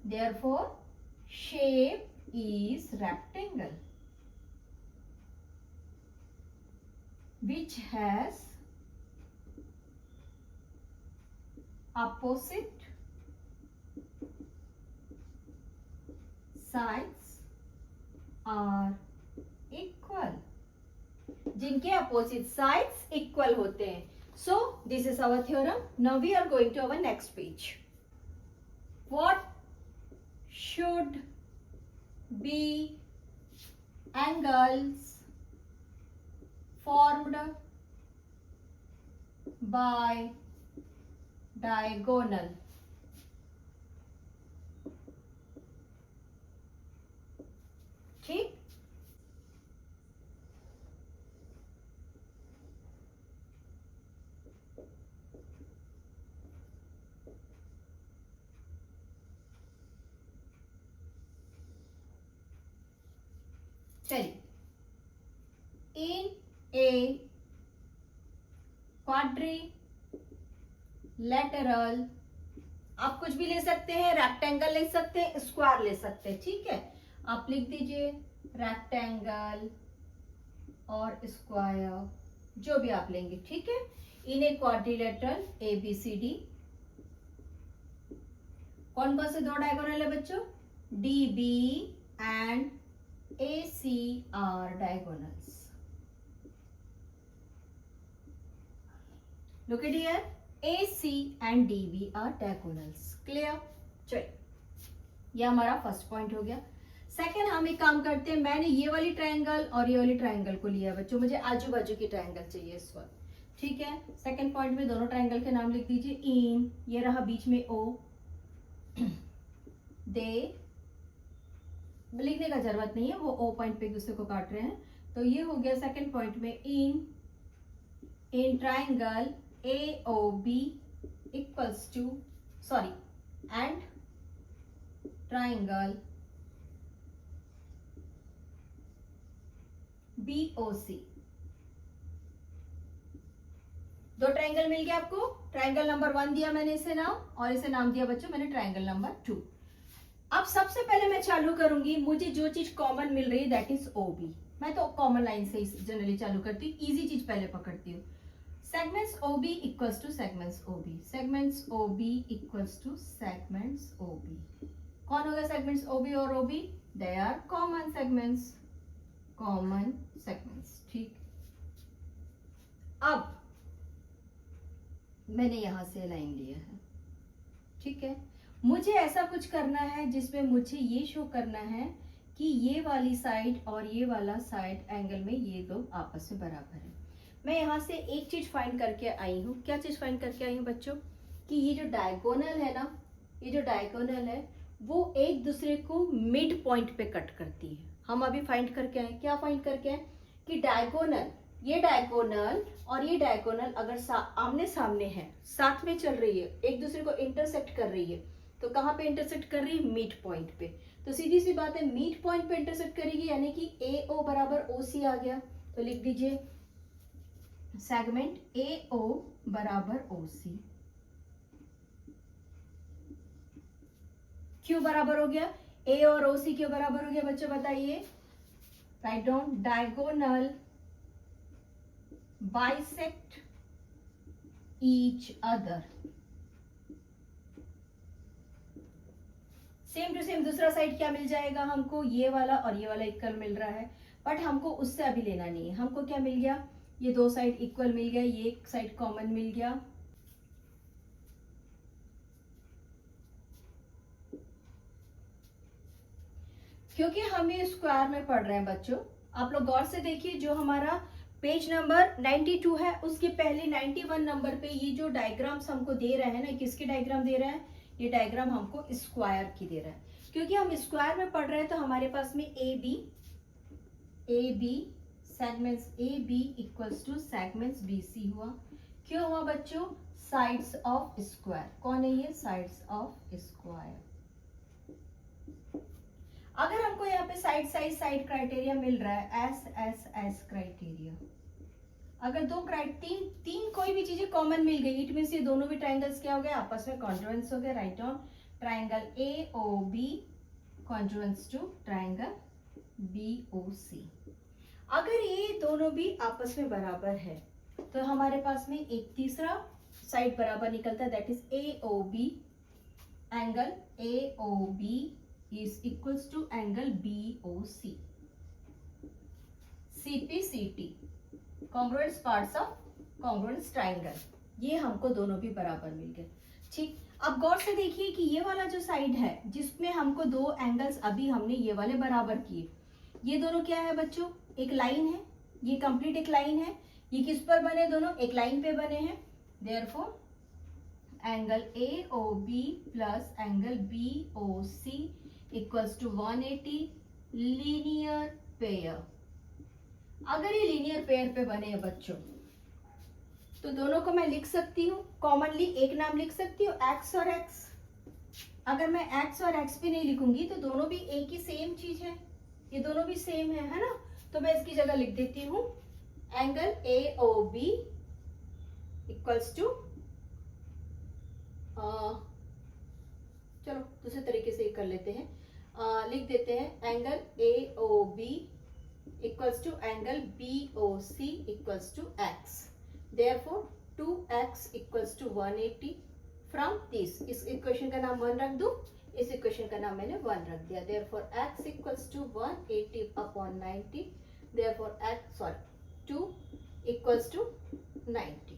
Therefore shape is rectangle which has opposite sides are equal, जिनके opposite sides equal होते हैं। So this is our theorem. Now we are going to our next page. What should be angles formed by diagonal? ठीक, चलिए, इन a quadrilateral, आप कुछ भी ले सकते हैं, रेक्टेंगल ले सकते हैं, स्क्वायर ले सकते हैं, ठीक है? आप लिख दीजिए रेक्टेंगल और स्क्वायर, जो भी आप लेंगे, ठीक है? In a quadrilateral A B C D, कौन कौन से 2 डायगोनल है बच्चों? D B and A C are diagonals. Look at here, AC and DB are diagonals. Clear? चलिए, ये हमारा फर्स्ट पॉइंट हो गया। सेकंड, हम एक काम करते हैं, मैंने ये वाली ट्रायंगल और ये वाली ट्रायंगल को लिया बच्चों, मुझे आजू बाजू की ट्रायंगल चाहिए इस वक्त, ठीक है? सेकंड पॉइंट में दोनों ट्रायंगल के नाम लिख दीजिए। इन, ये रहा बीच में O, दे, लिखने का जरूरत नहीं है, वो O पॉइंट पे एक दूसरे को काट रहे हैं। तो ये हो गया सेकंड पॉइंट में, in triangle AOB equals to, sorry, and triangle BOC दो ट्रायंगल मिल गया आपको। ट्रायंगल नंबर 1 दिया मैंने इसे नाम, और इसे नाम दिया बच्चों मैंने ट्रायंगल नंबर 2। अब सबसे पहले मैं चालू करूंगी, मुझे जो चीज कॉमन मिल रही है दैट इज ओबी। मैं तो कॉमन लाइन से जनरली चालू करती हूँ, इजी चीज पहले पकड़ती हूँ। Segments OB equals to segments OB, segments OB equals to segments OB. कौन होगा सेगमेंट्स ओबी और OB? They are common segments, common segments. ठीक, अब मैंने यहां से लाइन लिया है, ठीक है। मुझे ऐसा कुछ करना है जिसमें मुझे ये शो करना है कि ये वाली साइड और ये वाला साइड एंगल में ये दो आपस में बराबर है। मैं यहाँ से एक चीज फाइंड करके आई हूँ। क्या चीज फाइंड करके आई हूँ बच्चों? कि ये जो डायगोनल है ना, ये जो डायगोनल है वो एक दूसरे को मिड पॉइंट पे कट करती है। हम अभी फाइंड करके आए, क्या फाइंड करके आए? कि डायगोनल, ये डायगोनल और ये डायगोनल अगर आमने सामने है, साथ में चल रही है, एक दूसरे को इंटरसेक्ट कर रही है, तो कहाँ पे इंटरसेक्ट कर रही है? मिड पॉइंट पे। तो सीधी सी बात है, मिड पॉइंट पे इंटरसेक्ट करेगी, यानी कि AO बराबर OC आ गया। तो लिख दीजिए सेगमेंट AO बराबर OC। क्यों बराबर हो गया? A और OC क्यों बराबर हो गया बच्चों बताइए? Write down, diagonal bisect each other. Same to same दूसरा साइड क्या मिल जाएगा हमको? ये वाला और ये वाला इक्वल मिल रहा है, बट हमको उससे अभी लेना नहीं है। हमको क्या मिल गया? ये दो साइड इक्वल मिल गया, ये एक साइड कॉमन मिल गया। क्योंकि हम ये स्क्वायर में पढ़ रहे हैं बच्चों, आप लोग गौर से देखिए, जो हमारा पेज नंबर 92 है उसके पहले 91 नंबर पे ये जो डायग्राम्स हमको दे रहे हैं ना, किसके डायग्राम दे रहे हैं? ये डायग्राम हमको स्क्वायर की दे रहा है। क्योंकि हम स्क्वायर में पढ़ रहे हैं तो हमारे पास में A B segments A B equals to segments BC हुआ। क्यों हुआ बच्चों? Sides of square. कौन है ये? Sides of square. अगर हमको यहाँ पे साइड क्राइटेरिया मिल रहा है, एस क्राइटेरिया, अगर तीन कोई भी चीजें कॉमन मिल गई, इट मीन्स ये दोनों भी ट्राइंगल्स क्या हो गए? आपस में कॉन्ग्रुएंस हो गए। Right on, triangle AOB congruence to triangle BOC। अगर ये दोनों भी आपस में बराबर है तो हमारे पास में एक तीसरा साइड बराबर निकलता है, that is AOB। Angle AOB is equals to angle BOC। CPCT congruent parts of congruent triangle, ये हमको दोनों भी बराबर मिल गए। ठीक, अब गौर से देखिए कि ये वाला जो साइड है जिसमें हमको दो एंगल्स अभी हमने ये वाले बराबर किए, ये दोनों क्या है बच्चों? एक लाइन है, ये कंप्लीट एक लाइन है। ये किस पर बने? दोनों एक लाइन पे बने हैं। Therefore angle AOB plus angle BOC equals to 180 linear pair. अगर ये लीनियर पेयर पे बने हैं बच्चों तो दोनों को मैं लिख सकती हूँ कॉमनली, एक नाम लिख सकती हूँ x और x। अगर मैं x और x भी नहीं लिखूंगी तो दोनों भी एक ही सेम चीज है, ये दोनों भी सेम है ना। तो मैं इसकी जगह लिख देती हूँ एंगल AOB इक्वल्स टू, चलो दूसरे तरीके से कर लेते हैं, लिख देते हैं angle AOB equals to angle BOC equals to x। Therefore 2x equals to 180 from this. इस इक्वेशन का नाम 1 रख दूं, इस इक्वेशन का नाम मैंने 1 रख दिया। Therefore x equals to 180 upon 90। Therefore x 2 equals to 90।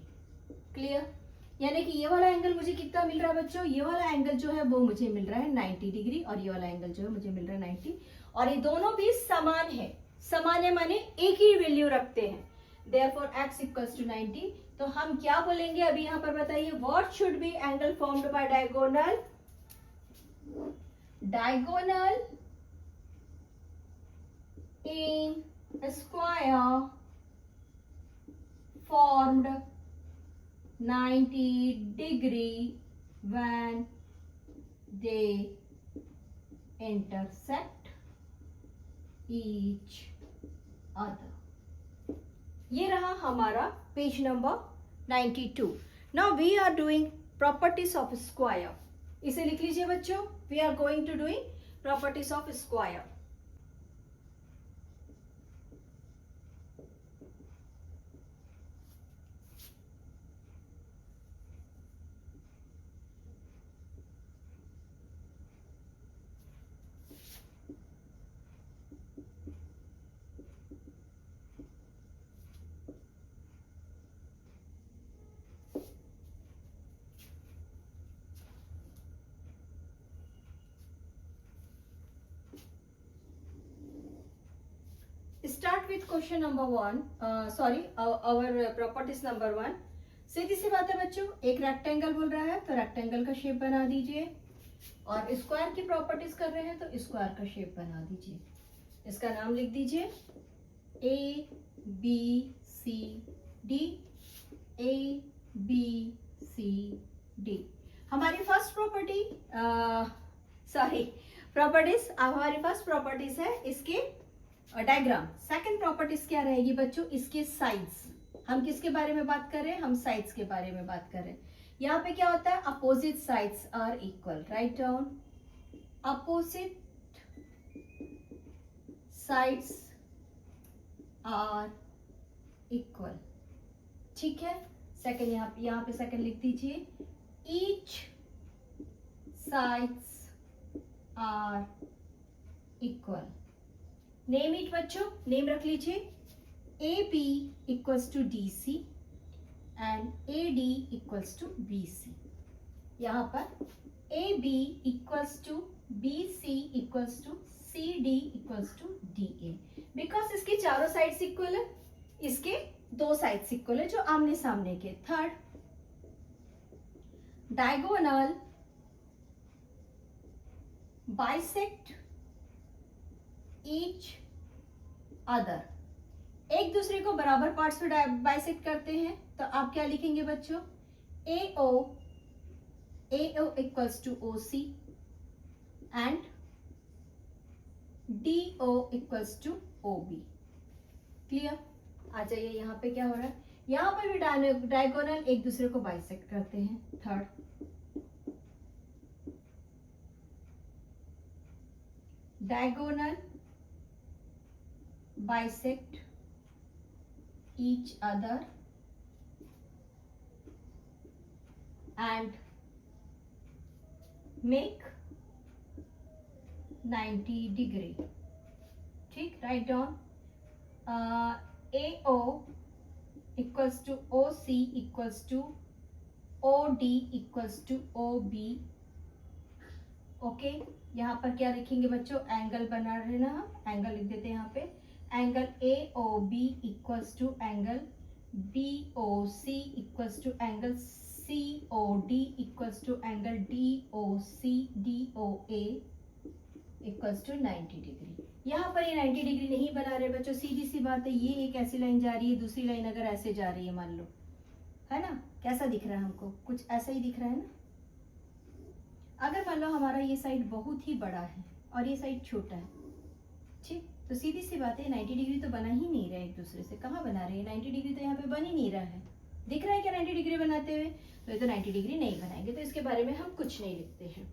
Clear? यानी कि ये वाला एंगल मुझे कितना मिल रहा है बच्चों? ये वाला एंगल जो है वो मुझे मिल रहा है 90 डिग्री, और ये वाला एंगल जो है मुझे मिल रहा है 90, और ये दोनों भी समान है। समान है माने एक ही वैल्यू रखते हैं। Therefore x equals to 90। तो हम क्या बोलेंगे अभी यहाँ पर बताइए? What should be angle formed by diagonal? Diagonal in square formed 90 degree when they intersect each other। ये रहा हमारा page number 92. Now we are doing properties of square. इसे लिख लीजिए बच्चों. We are going to doing properties of square. Start with question number 1. Our properties number 1. सीधी सी बात है बच्चों, एक रेक्टेंगल बोल रहा है तो रेक्टेंगल का शेप बना दीजिए, और स्क्वायर की प्रॉपर्टीज कर रहे हैं तो स्क्वायर का शेप बना दीजिए. इसका नाम लिख दीजिए A B C D. A B C D हमारी फर्स्ट प्रॉपर्टी, प्रॉपर्टीज. अब हमारी फर्स्ट प्रॉपर्टीज है इसके डायग्राम. सेकंड प्रॉपर्टीज क्या रहेगी बच्चों, इसके साइड्स. हम किसके बारे में बात कर रहे हैं, हम साइड्स के बारे में बात कर रहे हैं. यहाँ पे क्या होता है, opposite sides are equal. Right down, opposite sides are equal. ठीक है. सेकंड यहाँ पे सेकंड लिख दीजिए, each sides are equal. Name it बच्चों, नेम रख लीजिए. A B equals to D C and A D equals to B C. यहाँ पर A B equals to B C equals to C D equals to D A. Because इसके चारों sides equal है, इसके दो sides equal है जो आमने सामने के. Third, diagonal bisect each other. एक दूसरे को बराबर पार्ट्स में बाइसेक्ट करते हैं तो आप क्या लिखेंगे बच्चों, AO equals to OC and DO equals to OB. Clear. आ जाइए, यहाँ पे क्या हो रहा है, यहाँ पर भी डायगोनल एक दूसरे को बाइसेक्ट करते हैं. Third, diagonal bisect each other and make 90 degree. ठीक. Write down, AO equals to OC equals to OD equals to OB. Okay. यहाँ पर क्या लिखेंगे बच्चों, एंगल बना रहे ना हम, एंगल लिख देते हैं यहाँ पे. Angle AOB equals to angle BOC equals to angle COD equals to angle DOC DOA equals to 90 degree. यहाँ पर ये 90 डिग्री नहीं बना रहे बच्चों, सीधी सी बात है. ये एक ऐसी लाइन जा रही है, दूसरी लाइन अगर ऐसे जा रही है मान लो, है ना, कैसा दिख रहा है हमको, कुछ ऐसा ही दिख रहा है ना. अगर मान लो हमारा ये साइड बहुत ही बड़ा है और ये साइड छोटा है, ठीक, तो सीधी सी बात है 90 डिग्री तो बना ही नहीं रहा है एक दूसरे से. कहाँ बना रहे हैं 90 डिग्री, तो यहाँ पे बन ही नहीं रहा है. दिख रहा है क्या 90 डिग्री बनाते हुए, तो ये तो 90 डिग्री नहीं बनाएंगे, तो इसके बारे में हम कुछ नहीं लिखते हैं.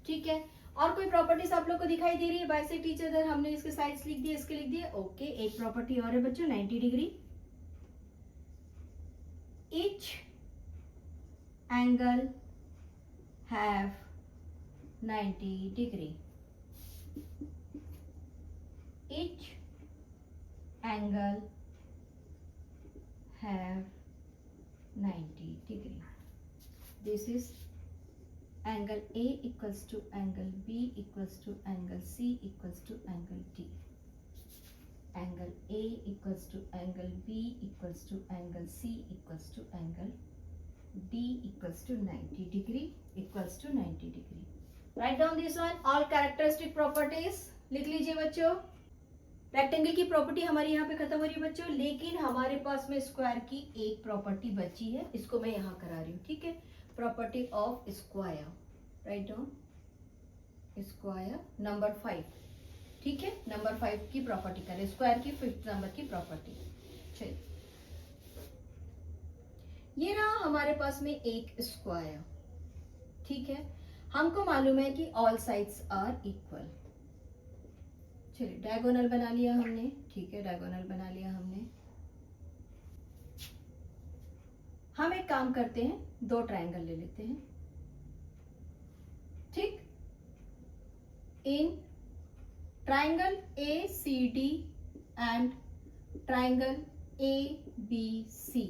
ठीक है. और कोई प्रॉपर्टीज आप लोग को दिखाई दे रही है, बाइसेक्ट ईच अदर हमने इसके साइड्स लिख दिए, इसके लिख दिए. ओके. एक प्रॉपर्टी और है बच्चों, 90 degree. Each angle have 90 degree. Each angle have 90 degree. This is angle A equals to angle B equals to angle C equals to angle D. Angle A equals to angle B equals to angle C equals to angle D equals to 90 degree equals to 90 degree. Write down this one. All characteristic properties लिख लीजिए बच्चों. Rectangle की property हमारी यहाँ पे खत्म हो रही है बच्चों, लेकिन हमारे पास में स्क्वायर की एक प्रॉपर्टी बची है, इसको मैं यहाँ करा रही हूँ. ठीक है. Property of square. Write down, square number 5. ठीक है. नंबर 5 की प्रॉपर्टी करें, स्क्वायर की 5th नंबर की प्रॉपर्टी. चलिए, ये रहा हमारे पास में एक स्क्वायर, ठीक है। हमको मालूम है कि ऑल साइड्स आर इक्वल। चलिए डायगोनल बना लिया हमने, ठीक है, डायगोनल बना लिया हमने। हम एक काम करते हैं, दो ट्रायंगल ले लेते हैं, ठीक। In triangle ACD and triangle ABC,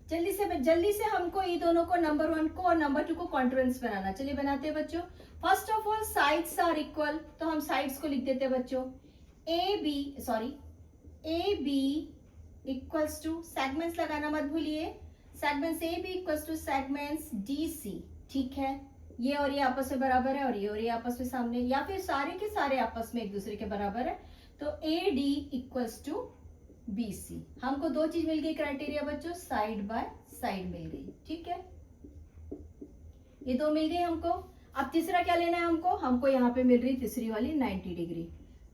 जल्दी से हमको ये दोनों को नंबर 1 को और नंबर 2 को कॉन्ट्रुएंस बनाना। चलिए बनाते हैं बच्चों। First of all sides are equal, तो हम साइड्स को लिख देते हैं बच्चों। AB इक्वल्स टू, सेगमेंट्स लगाना मत भूलिए, segments AB equals to segments DC, ठीक है। ये और ये आपस में बराबर है और ये आपस में सामने, या फिर सारे के सारे आपस में एक दूसरे के बराबर है, तो AD इक्वल्स टू BC। हमको दो चीज मिल गई क्राइटेरिया बच्चों, साइड बाय साइड मिल गई, ठीक है। ये दो मिल गई हमको। अब तीसरा क्या लेना है हमको यहाँ पे मिल रही तीसरी वाली 90 degree.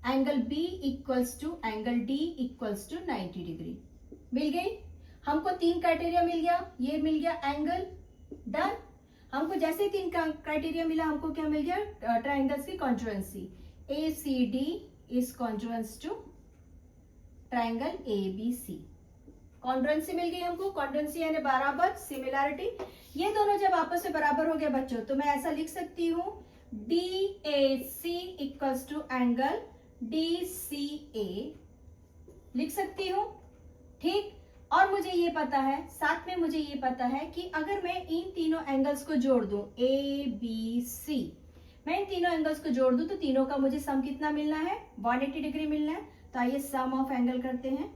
Angle B equals to angle D equals to 90 degree मिल गई हमको। 3 क्राइटेरिया मिल गया, ये मिल गया एंगल, डन। हमको जैसे 3 क्राइटेरिया मिला, हमको क्या मिल गया, ट्रायंगल्स की congruency. ACD is congruence to triangle ABC। Congruency मिल गई हमको, कॉन्ट्रुएंसी यानी बराबर, सिमिलैरिटी। ये दोनों जब आपस में बराबर हो गए बच्चों, तो मैं ऐसा लिख सकती हूँ DAC equals to angle DCA लिख सकती हूँ, ठीक। और मुझे ये पता है, साथ में मुझे ये पता है कि अगर मैं इन तीनों एंगल्स को जोड़ दूं, ABC, मैं इन तीनों एंगल्स को जोड़ दूं, तो तीनों का मुझे सम कितना मिलना है, 180 डिग्री मिलना है। तो आइए सम ऑफ एंगल करते हैं,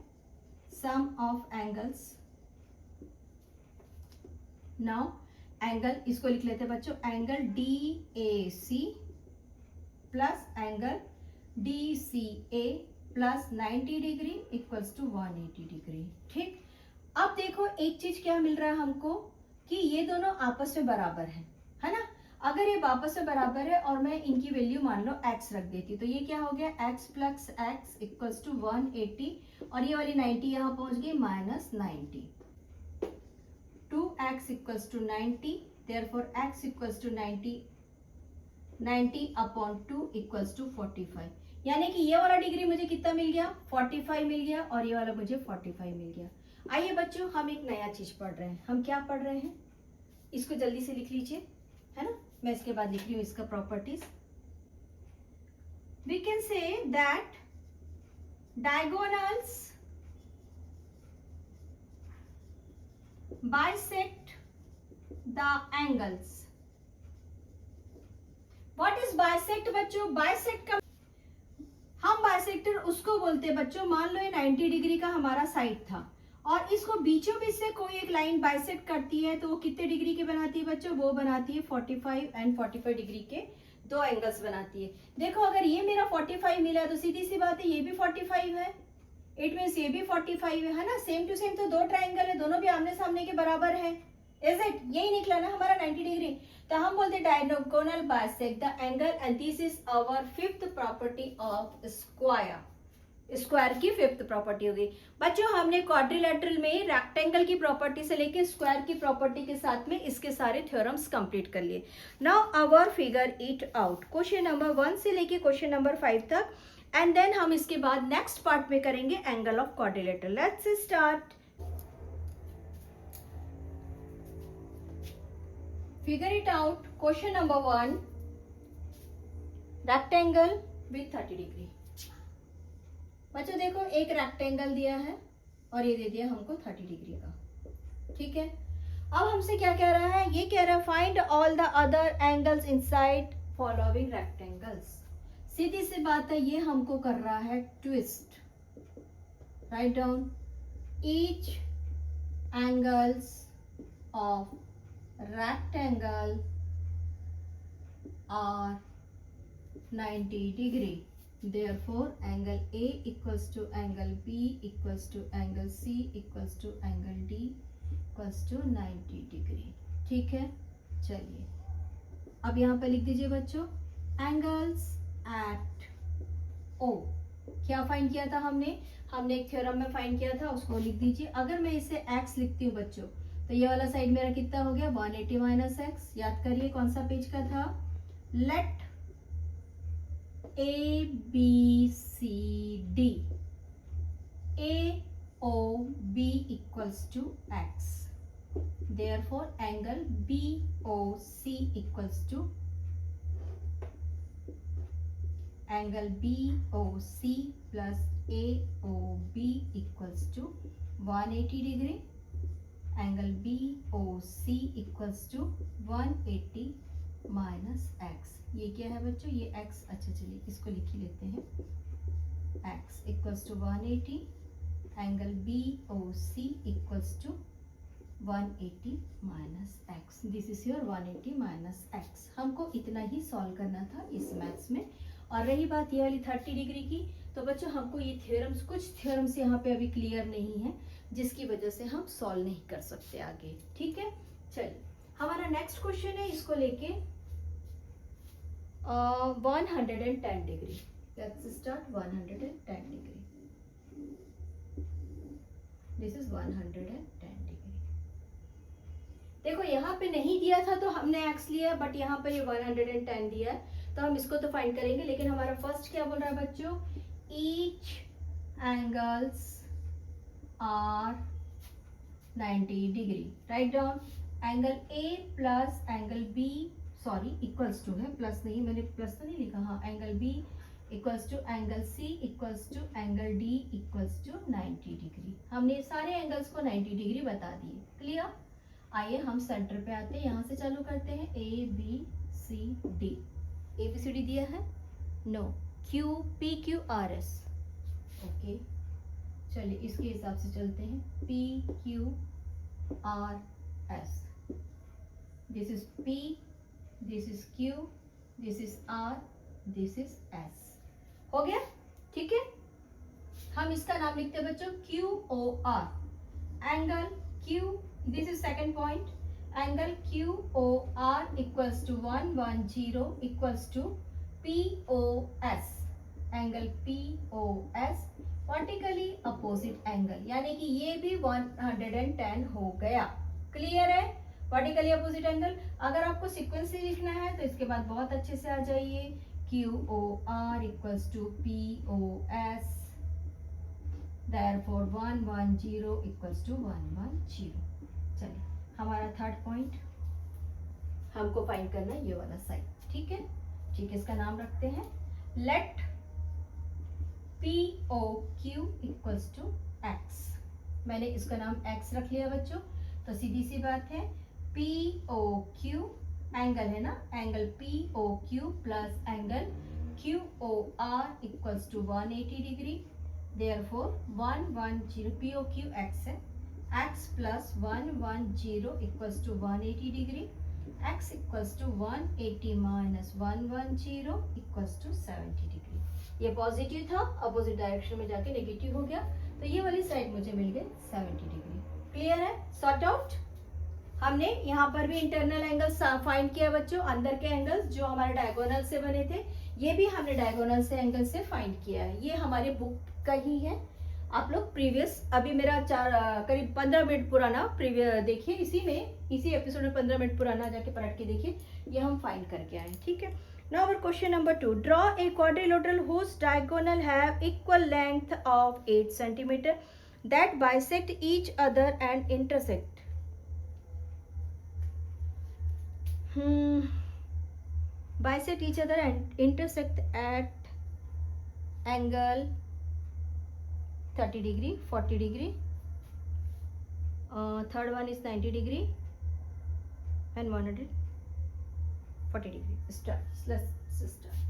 sum of angles. Now angle, इसको लिख लेते हैं बच्चों, angle DAC plus angle DCA plus 90 degree equals to 180 degree, ठीक। अब देखो एक चीज क्या मिल रहा है हमको, कि ये दोनों आपस में बराबर है ना। अगर ये आपस में बराबर है और मैं इनकी वैल्यू मान लो x रख देती, तो ये क्या हो गया, x plus x equals to 180, और ये वाली 90 यहाँ पहुंच गई -90। 2x equals to 90, therefore x equals to 90 upon 2 equals to 45। यानी कि ये वाला डिग्री मुझे कितना मिल गया, 45 मिल गया, और ये वाला मुझे 45 मिल गया। आइए बच्चों, हम एक नया चीज पढ़ रहे हैं। हम क्या पढ़ रहे हैं, इसको जल्दी से लिख लीजिए, है ना। मैं इसके बाद लिख रही हूँ इसका properties. We can say that diagonals bisect the angles। What is bisect बच्चों, बाइसेक्ट का हम बाइसेक्टर उसको बोलते हैं बच्चों, मान लो ये 90 डिग्री का हमारा साइड था और इसको बीचों बीच से कोई एक लाइन बाइसेक्ट करती है, तो वो कितने डिग्री के बनाती है बच्चों, वो बनाती है 45 एंड 45 डिग्री के दो एंगल्स बनाती है। देखो अगर ये मेरा 45 मिला तो सीधी सी बात है ये भी 45 है, इट मीन्स ये भी 45 है ना। सेम टू सेम तो दो ट्राइंगल है, दोनों भी आमने सामने के बराबर है, इज इट, यही निकला ना हमारा 90 डिग्री। तो हम बोलते diagonal bisect the angle and this is our fifth property of square. Square की फिफ्थ प्रॉपर्टी होगी बच्चों। हमने क्वाड्रिलेटरल में रेक्टेंगल की प्रॉपर्टी से लेके स्क्वायर की प्रॉपर्टी के साथ में इसके सारे थ्योरम्स कंप्लीट कर लिए। Now our figure it out, question number 1 से लेके क्वेश्चन नंबर 5 तक, एंड देन हम इसके बाद नेक्स्ट पार्ट में करेंगे angle of quadrilateral. Let's start. Figure it out, question number 1, rectangle with 30 degree. बच्चों देखो एक रेक्टेंगल दिया है और ये दे दिया हमको 30 डिग्री का, ठीक है। अब हमसे क्या कह रहा है, ये कह रहा है find all the other angles inside following rectangles. सीधी सी बात है, ये हमको कर रहा है twist. Right down each angles of rectangle are 90 degree, therefore angle A equals to angle B equals to angle C equals to angle D equals to 90 degree, ठीक है। चलिए अब यहाँ पे लिख दीजिए बच्चों angles at O। क्या फाइंड किया था हमने एक थ्योरम में फाइंड किया था, उसको लिख दीजिए। अगर मैं इसे x लिखती हूँ बच्चों, तो ये वाला साइड मेरा कितना हो गया 180 माइनस एक्स। याद करिए कौन सा पेज का था, let A B C D A O B equals to x, therefore angle BOC equals to angle BOC plus AOB equals to 180 degree, angle BOC equals to 180 minus x। ये क्या है बच्चों, ये x, अच्छा चलिए इसको लिख ही लेते हैं, x equals to 180, angle BOC equals to 180 minus x. This is your 180 minus x. हमको इतना ही सॉल्व करना था इस मैथ्स में। और रही बात ये वाली 30 डिग्री की, तो बच्चों हमको ये थ्योरम्स, कुछ थ्योरम्स यहाँ पे अभी क्लियर नहीं है, जिसकी वजह से हम सॉल्व नहीं कर सकते आगे। ठीक है, चलिए हमारा नेक्स्ट क्वेश्चन है, इसको लेके 110 degree. Let's start 110 degree. This is 110 degree. देखो यहाँ पे नहीं दिया था तो हमने x लिया, बट यहाँ पे ये 110 दिया है, तो हम इसको तो फाइंड करेंगे। लेकिन हमारा फर्स्ट क्या बोल रहा है बच्चों, each angles are 90 degree. Write down angle A plus angle B, sorry equals to है, प्लस नहीं, मैंने प्लस तो नहीं लिखा, हाँ, angle B equals to angle C equals to angle D equals to 90 degree. हमने सारे एंगल्स को 90 डिग्री बता दिए। क्लियर? आइए हम सेंटर पे आते हैं, यहाँ से चालू करते हैं। A B C D, A B C D दिया है, no, Q P Q R S, okay, चलिए इसके हिसाब से चलते हैं, P Q R S, this is P, this is Q, this is R, this is S. हो गया? ठीक है, हम इसका नाम लिखते हैं बच्चों Q O R, angle Q, this is second point, angle QOR equals to 110 equals to POS, angle POS vertically opposite angle, यानी कि ये भी 110 हो गया। क्लियर है? Vertically opposite angle. अगर आपको सीक्वेंस से लिखना है तो इसके बाद बहुत अच्छे से आ जाइए, QOR equals to POS, therefore 110 equals to 110। चलिए हमारा थर्ड पॉइंट हमको फाइंड करना है, ये वाला साइड। ठीक है, ठीक है, इसका नाम रखते हैं, let POQ equals to x। मैंने इसका नाम x रख लिया बच्चों, तो सीधी सी बात है, POQ एंगल है ना, angle POQ plus angle QOR equals to 180 degree, therefore 110, POQ x है, x plus 110 equals to 180 degree, x equals to 180 minus 110 equals to 70 degree। ये पॉजिटिव था, अपोजिट डायरेक्शन में जाके नेगेटिव हो गया, तो ये वाली साइड मुझे मिल गई 70 डिग्री। क्लियर है? Sort out. हमने यहाँ पर भी इंटरनल एंगल्स फाइंड किया बच्चों, अंदर के एंगल्स जो हमारे डायगोनल से बने थे, ये भी हमने डायगोनल से एंगल से फाइंड किया है। ये हमारे बुक का ही है, आप लोग प्रीवियस, अभी मेरा करीब 15 मिनट पुराना प्रीवियस देखिए, इसी एपिसोड में 15 मिनट पुराना जाके पलट के देखिए, ये हम फाइंड करके आए। ठीक है, now our question number 2, draw a quadrilateral whose diagonal have equal length of 8 centimetre that bisect each other and intersect. Bisect each other and intersect at angle 30 degree, 40 degree, third one is 90 degree and 140 degree. Start. Let's start.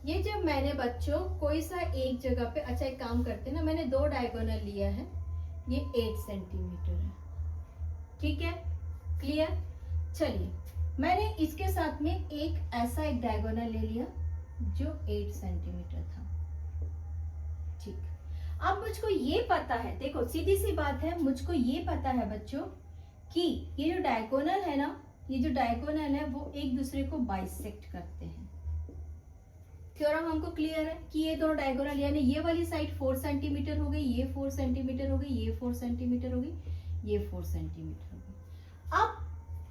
ये जब मैंने बच्चों कोई सा एक जगह पे, अच्छा एक काम करते ना, मैंने दो डायगोनल लिया है, ये 8 सेंटीमीटर है। ठीक है, क्लियर? चलिए मैंने इसके साथ में एक ऐसा एक डायगोनल ले लिया जो 8 सेंटीमीटर था। ठीक, अब मुझको ये पता है, देखो सीधी सी बात है, मुझको ये पता है बच्चों कि ये जो डायगोनल है ना, ये जो डायगोनल है वो एक दूसरे को बाइसेक्ट करते हैं। थ्योरम हमको क्लियर है कि ये दोनों डायगोनल यानी ये वाली साइड 4 सेंटीमीटर हो गई, ये 4 सेंटीमीटर हो गई, ये 4 सेंटीमीटर हो गई, ये 4 सेंटीमीटर हो गई। अब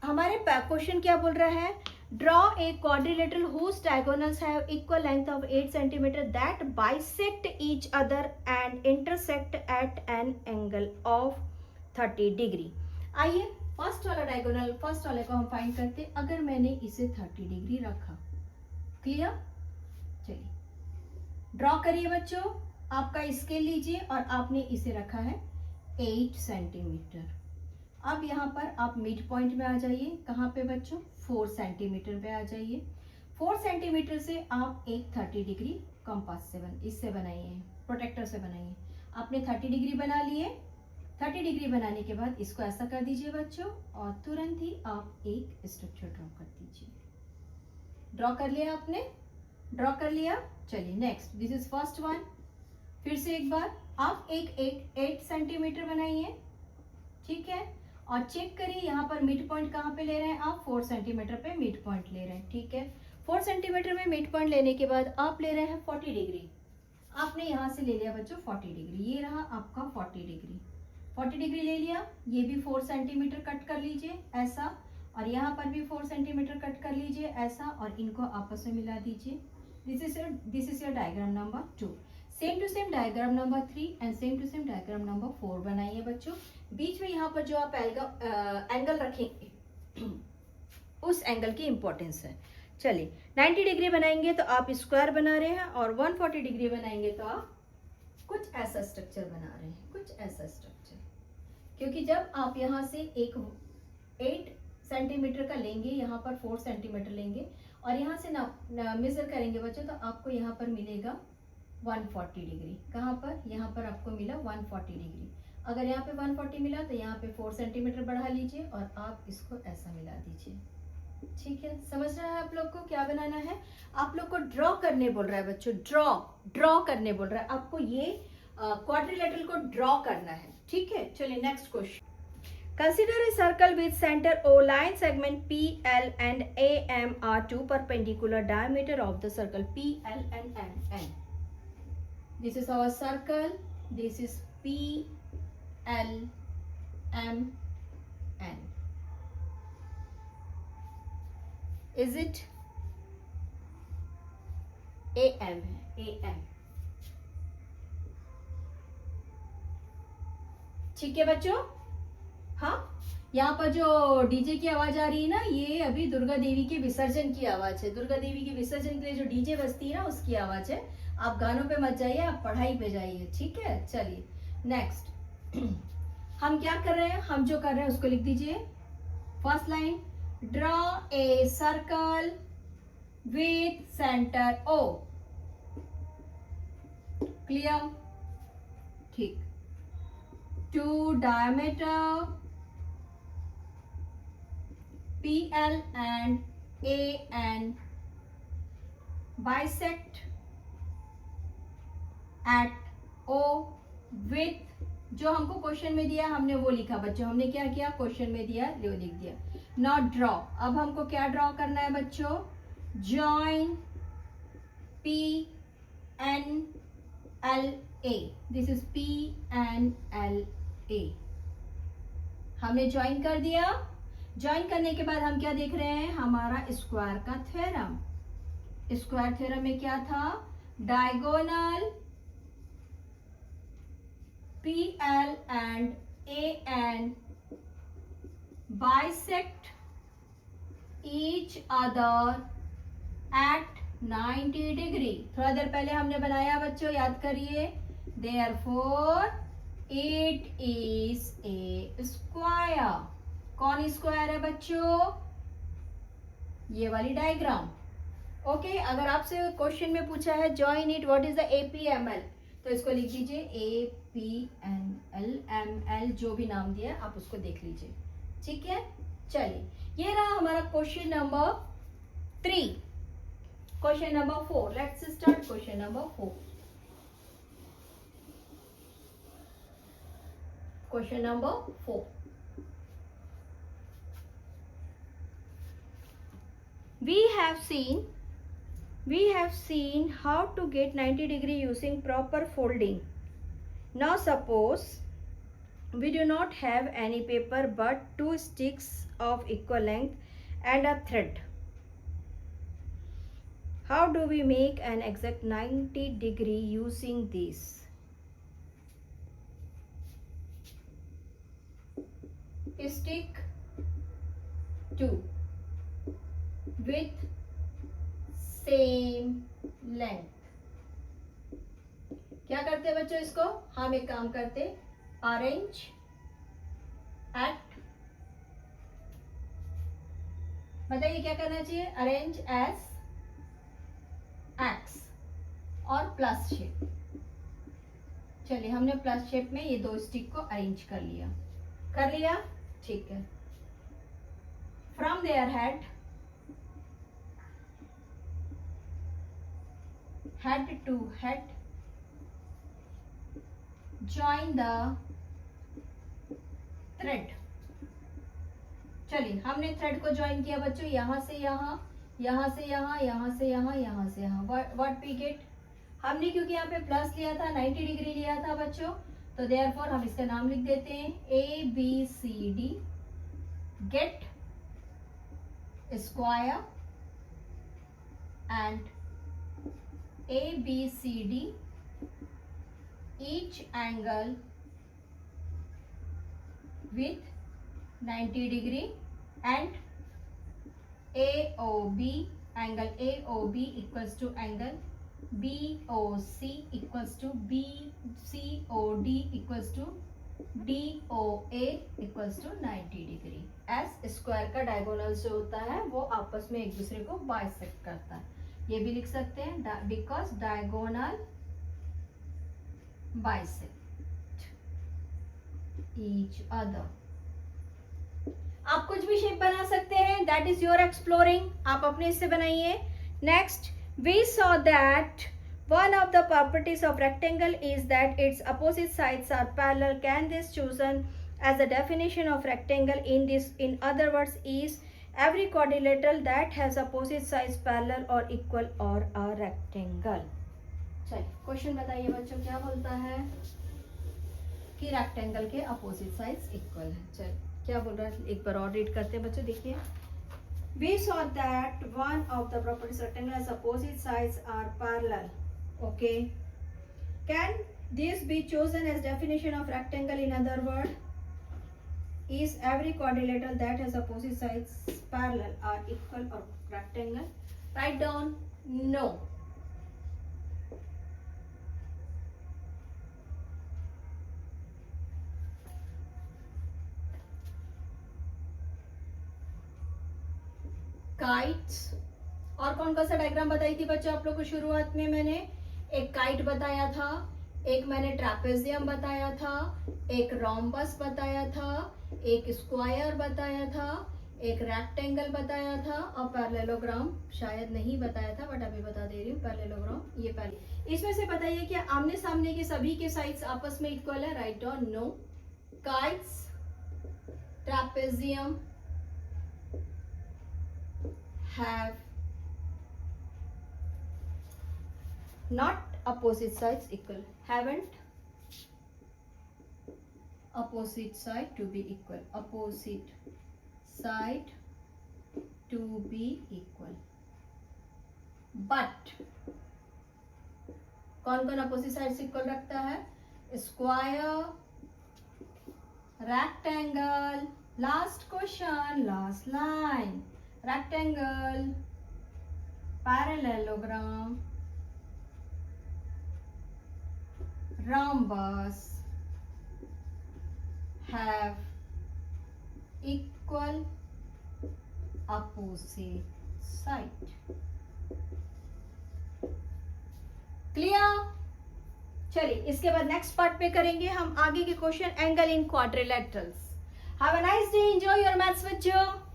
हमारे क्वेश्चन क्या बोल रहा है, draw a quadrilateral whose diagonals have equal length of 8 centimetre that bisect each other and intersect at an angle of 30 degree. आइए फर्स्ट वाला डायगोनल, फर्स्ट वाले को हम फाइंड करते हैं। अगर मैंने इसे 30 डिग्री रखा, क्लियर, चलिए ड्रॉ करिए बच्चों। आपका स्केल लीजिए और आपने इसे रखा है 8 सेंटीमीटर। अब यहाँ पर आप मिड पॉइंट में आ जाइए। कहाँ पे बच्चों, 4 सेंटीमीटर पे आ जाइए। 4 सेंटीमीटर से आप एक 30 डिग्री कंपास से इससे बनाइए, प्रोटेक्टर से बनाइए। आपने 30 डिग्री बना लिए। 30 डिग्री बनाने के बाद इसको ऐसा कर दीजिए बच्चों और तुरंत ही आप एक स्ट्रक्चर ड्रॉ कर दीजिए। ड्रॉ कर लिया आपने, ड्रॉ कर लिया। चलिए next, this is first one. फिर से एक बार आप एक 8 सेंटीमीटर बनाइए, ठीक है, और चेक करिए यहाँ पर मिड पॉइंट कहाँ पे ले रहे हैं आप, 4 सेंटीमीटर पे मिड पॉइंट ले रहे हैं, ठीक है। 4 सेंटीमीटर में मिड पॉइंट लेने के बाद आप ले रहे हैं 40 डिग्री। आपने यहाँ से ले लिया बच्चों 40 डिग्री, ये रहा आपका 40 डिग्री। 40 डिग्री ले लिया, ये भी 4 सेंटीमीटर कट कर लीजिए ऐसा, और यहाँ पर भी 4 सेंटीमीटर कट कर लीजिए ऐसा, और इनको आपस में मिला दीजिए। This is your diagram number 2। Same to same diagram number 3 and same to same diagram number 4 बनाइए बच्चों। बीच में यहाँ पर जो आप एंगल रखेंगे उस एंगल की इंपॉर्टेंस है। चलिए 90 डिग्री बनाएंगे तो आप स्क्वायर बना रहे हैं, और 140 डिग्री बनाएंगे तो आप कुछ ऐसा स्ट्रक्चर बना रहे हैं, कुछ ऐसा स्ट्रक्चर। क्योंकि जब आप यहाँ से एक 8 सेंटीमीटर का लेंगे, यहाँ पर 4 सेंटीमीटर लेंगे और यहाँ से ना मेजर करेंगे बच्चों, तो आपको यहाँ पर मिलेगा 140 डिग्री। कहाँ पर, यहाँ पर आपको मिला 140 डिग्री। अगर यहाँ पे 140 मिला तो यहाँ पे 4 सेंटीमीटर बढ़ा लीजिए और आप इसको ऐसा मिला दीजिए, ठीक है। समझ रहा है आप लोग को क्या बनाना है? आप लोग को ड्रॉ करने बोल रहा है बच्चों, ड्रॉ करने बोल रहा है आपको। ये क्वाड्रिलेटरल को ड्रॉ करना है, ठीक है। चलिए next question. Consider a circle with center O, line segment P, L and AM are two perpendicular diameter of the circle P, L and N. This is our circle. This is P, L, M, N. Is it AM? AM. ठीक है बच्चों। हाँ, यहाँ पर जो DJ की आवाज आ रही है ना, ये अभी दुर्गा देवी के विसर्जन की आवाज है। दुर्गा देवी के विसर्जन के लिए जो डीजे बजती है ना, उसकी आवाज है। आप गानों पे मत जाइए, आप पढ़ाई पे जाइए, ठीक है। चलिए नेक्स्ट हम क्या कर रहे हैं, हम जो कर रहे हैं उसको लिख दीजिए। First line, draw a circle with centre O. Clear, ठीक। 2 diameter PL and AN bisect at O with, जो हमको क्वेश्चन में दिया हमने वो लिखा बच्चों। हमने क्या किया, क्वेश्चन में दिया वो लिख दिया। Not draw. अब हमको क्या ड्रॉ करना है बच्चों, join PNLA। This is PNLA। हमने ज्वाइन कर दिया। ज्वाइन करने के बाद हम क्या देख रहे हैं, हमारा स्क्वायर का थ्योरम। स्क्वायर थ्योरम में क्या था, diagonal PL and AN bisect each other at 90 degree. थोड़ा देर पहले हमने बनाया बच्चों, याद करिए। Therefore it is a square। कौन स्क्वायर है बच्चों, ये वाली डायग्राम। ओके, अगर आपसे क्वेश्चन में पूछा है join it what is the APML, तो इसको लिख दीजिए APNL ML, जो भी नाम दिया आप उसको देख लीजिए, ठीक है। चलिए ये रहा हमारा question number 3। Question number 4, let's start question number 4। Question number 4, we have seen how to get 90 degree using proper folding. Now suppose we do not have any paper but two sticks of equal length and a thread. How do we make an exact 90 degree using these? Stick 2 with same length. क्या करते हैं बच्चों इसको? हम एक काम करते, arrange eight, बताइए क्या करना चाहिए? अरेंज एस एक्स और प्लस शेप. चलिए हमने प्लस शेप में ये दो स्टिक को अरेंज कर लिया. ठीक है. From their head to head join the thread. चलिए हमने थ्रेड को ज्वाइन किया बच्चों, यहां से यहां, यहां से यहां, यहां से यहां, यहां से यहां. What we get? हमने क्योंकि यहाँ पे प्लस लिया था, 90 डिग्री लिया था बच्चों, तो देयरफॉर हम इसका नाम लिख देते हैं ABCD get square and ABCD each angle with 90 degree and AOB, angle AOB equals to angle BOC equals to BCOD equals to DOA equals to 90 degree. S square का डायगोनल जो होता है वो आपस में एक दूसरे को बाइसेक्ट करता है. ये भी लिख सकते हैं because diagonal bisect each other. आप कुछ भी शेप बना सकते हैं, दैट इज योर एक्सप्लोरिंग. आप अपने इससे बनाइए. Next, we saw that one of the properties of rectangle is that its opposite sides are parallel. Can this chosen as the definition of rectangle? In other words, is every quadrilateral that has opposite sides parallel or equal or a rectangle. चलिए question बताइए बच्चों, क्या बोलता है कि rectangle के opposite sides equal है. चलिए क्या बोल रहा है, एक बार और रीड करते हैं बच्चों. देखिए, we saw that one of the properties rectangle has opposite sides are parallel. Okay, can this be chosen as definition of rectangle? In other words, is every quadrilateral that has opposite sides parallel or equal or rectangle? Write down no. Kites. और कौन कौन सा diagram बताई थी बच्चों आप लोग को? शुरुआत में मैंने एक काइट बताया था, एक मैंने ट्रापेजियम बताया था, एक रोम्बस बताया था, एक स्क्वायर बताया था, एक रेक्टेंगल बताया था और पैरेललोग्राम शायद नहीं बताया था, बट अभी बता दे रही हूँ. पैरेललोग्राम ये पहले. इसमें से बताइए कि आमने सामने के सभी के साइड्स आपस में इक्वल है? Right down no. Kites, trapezium have not opposite sides equal, haven't opposite side to be equal, opposite side to be equal. But कौन कौन अपोजिट साइड इक्वल रखता है? Square, rectangle. Last question, last line. rectangle, parallelogram, rhombus have equal opposite side. Clear? चलिए इसके बाद next part पे करेंगे हम आगे के question, angle in quadrilaterals. Have a nice day, enjoy your maths बच्चों.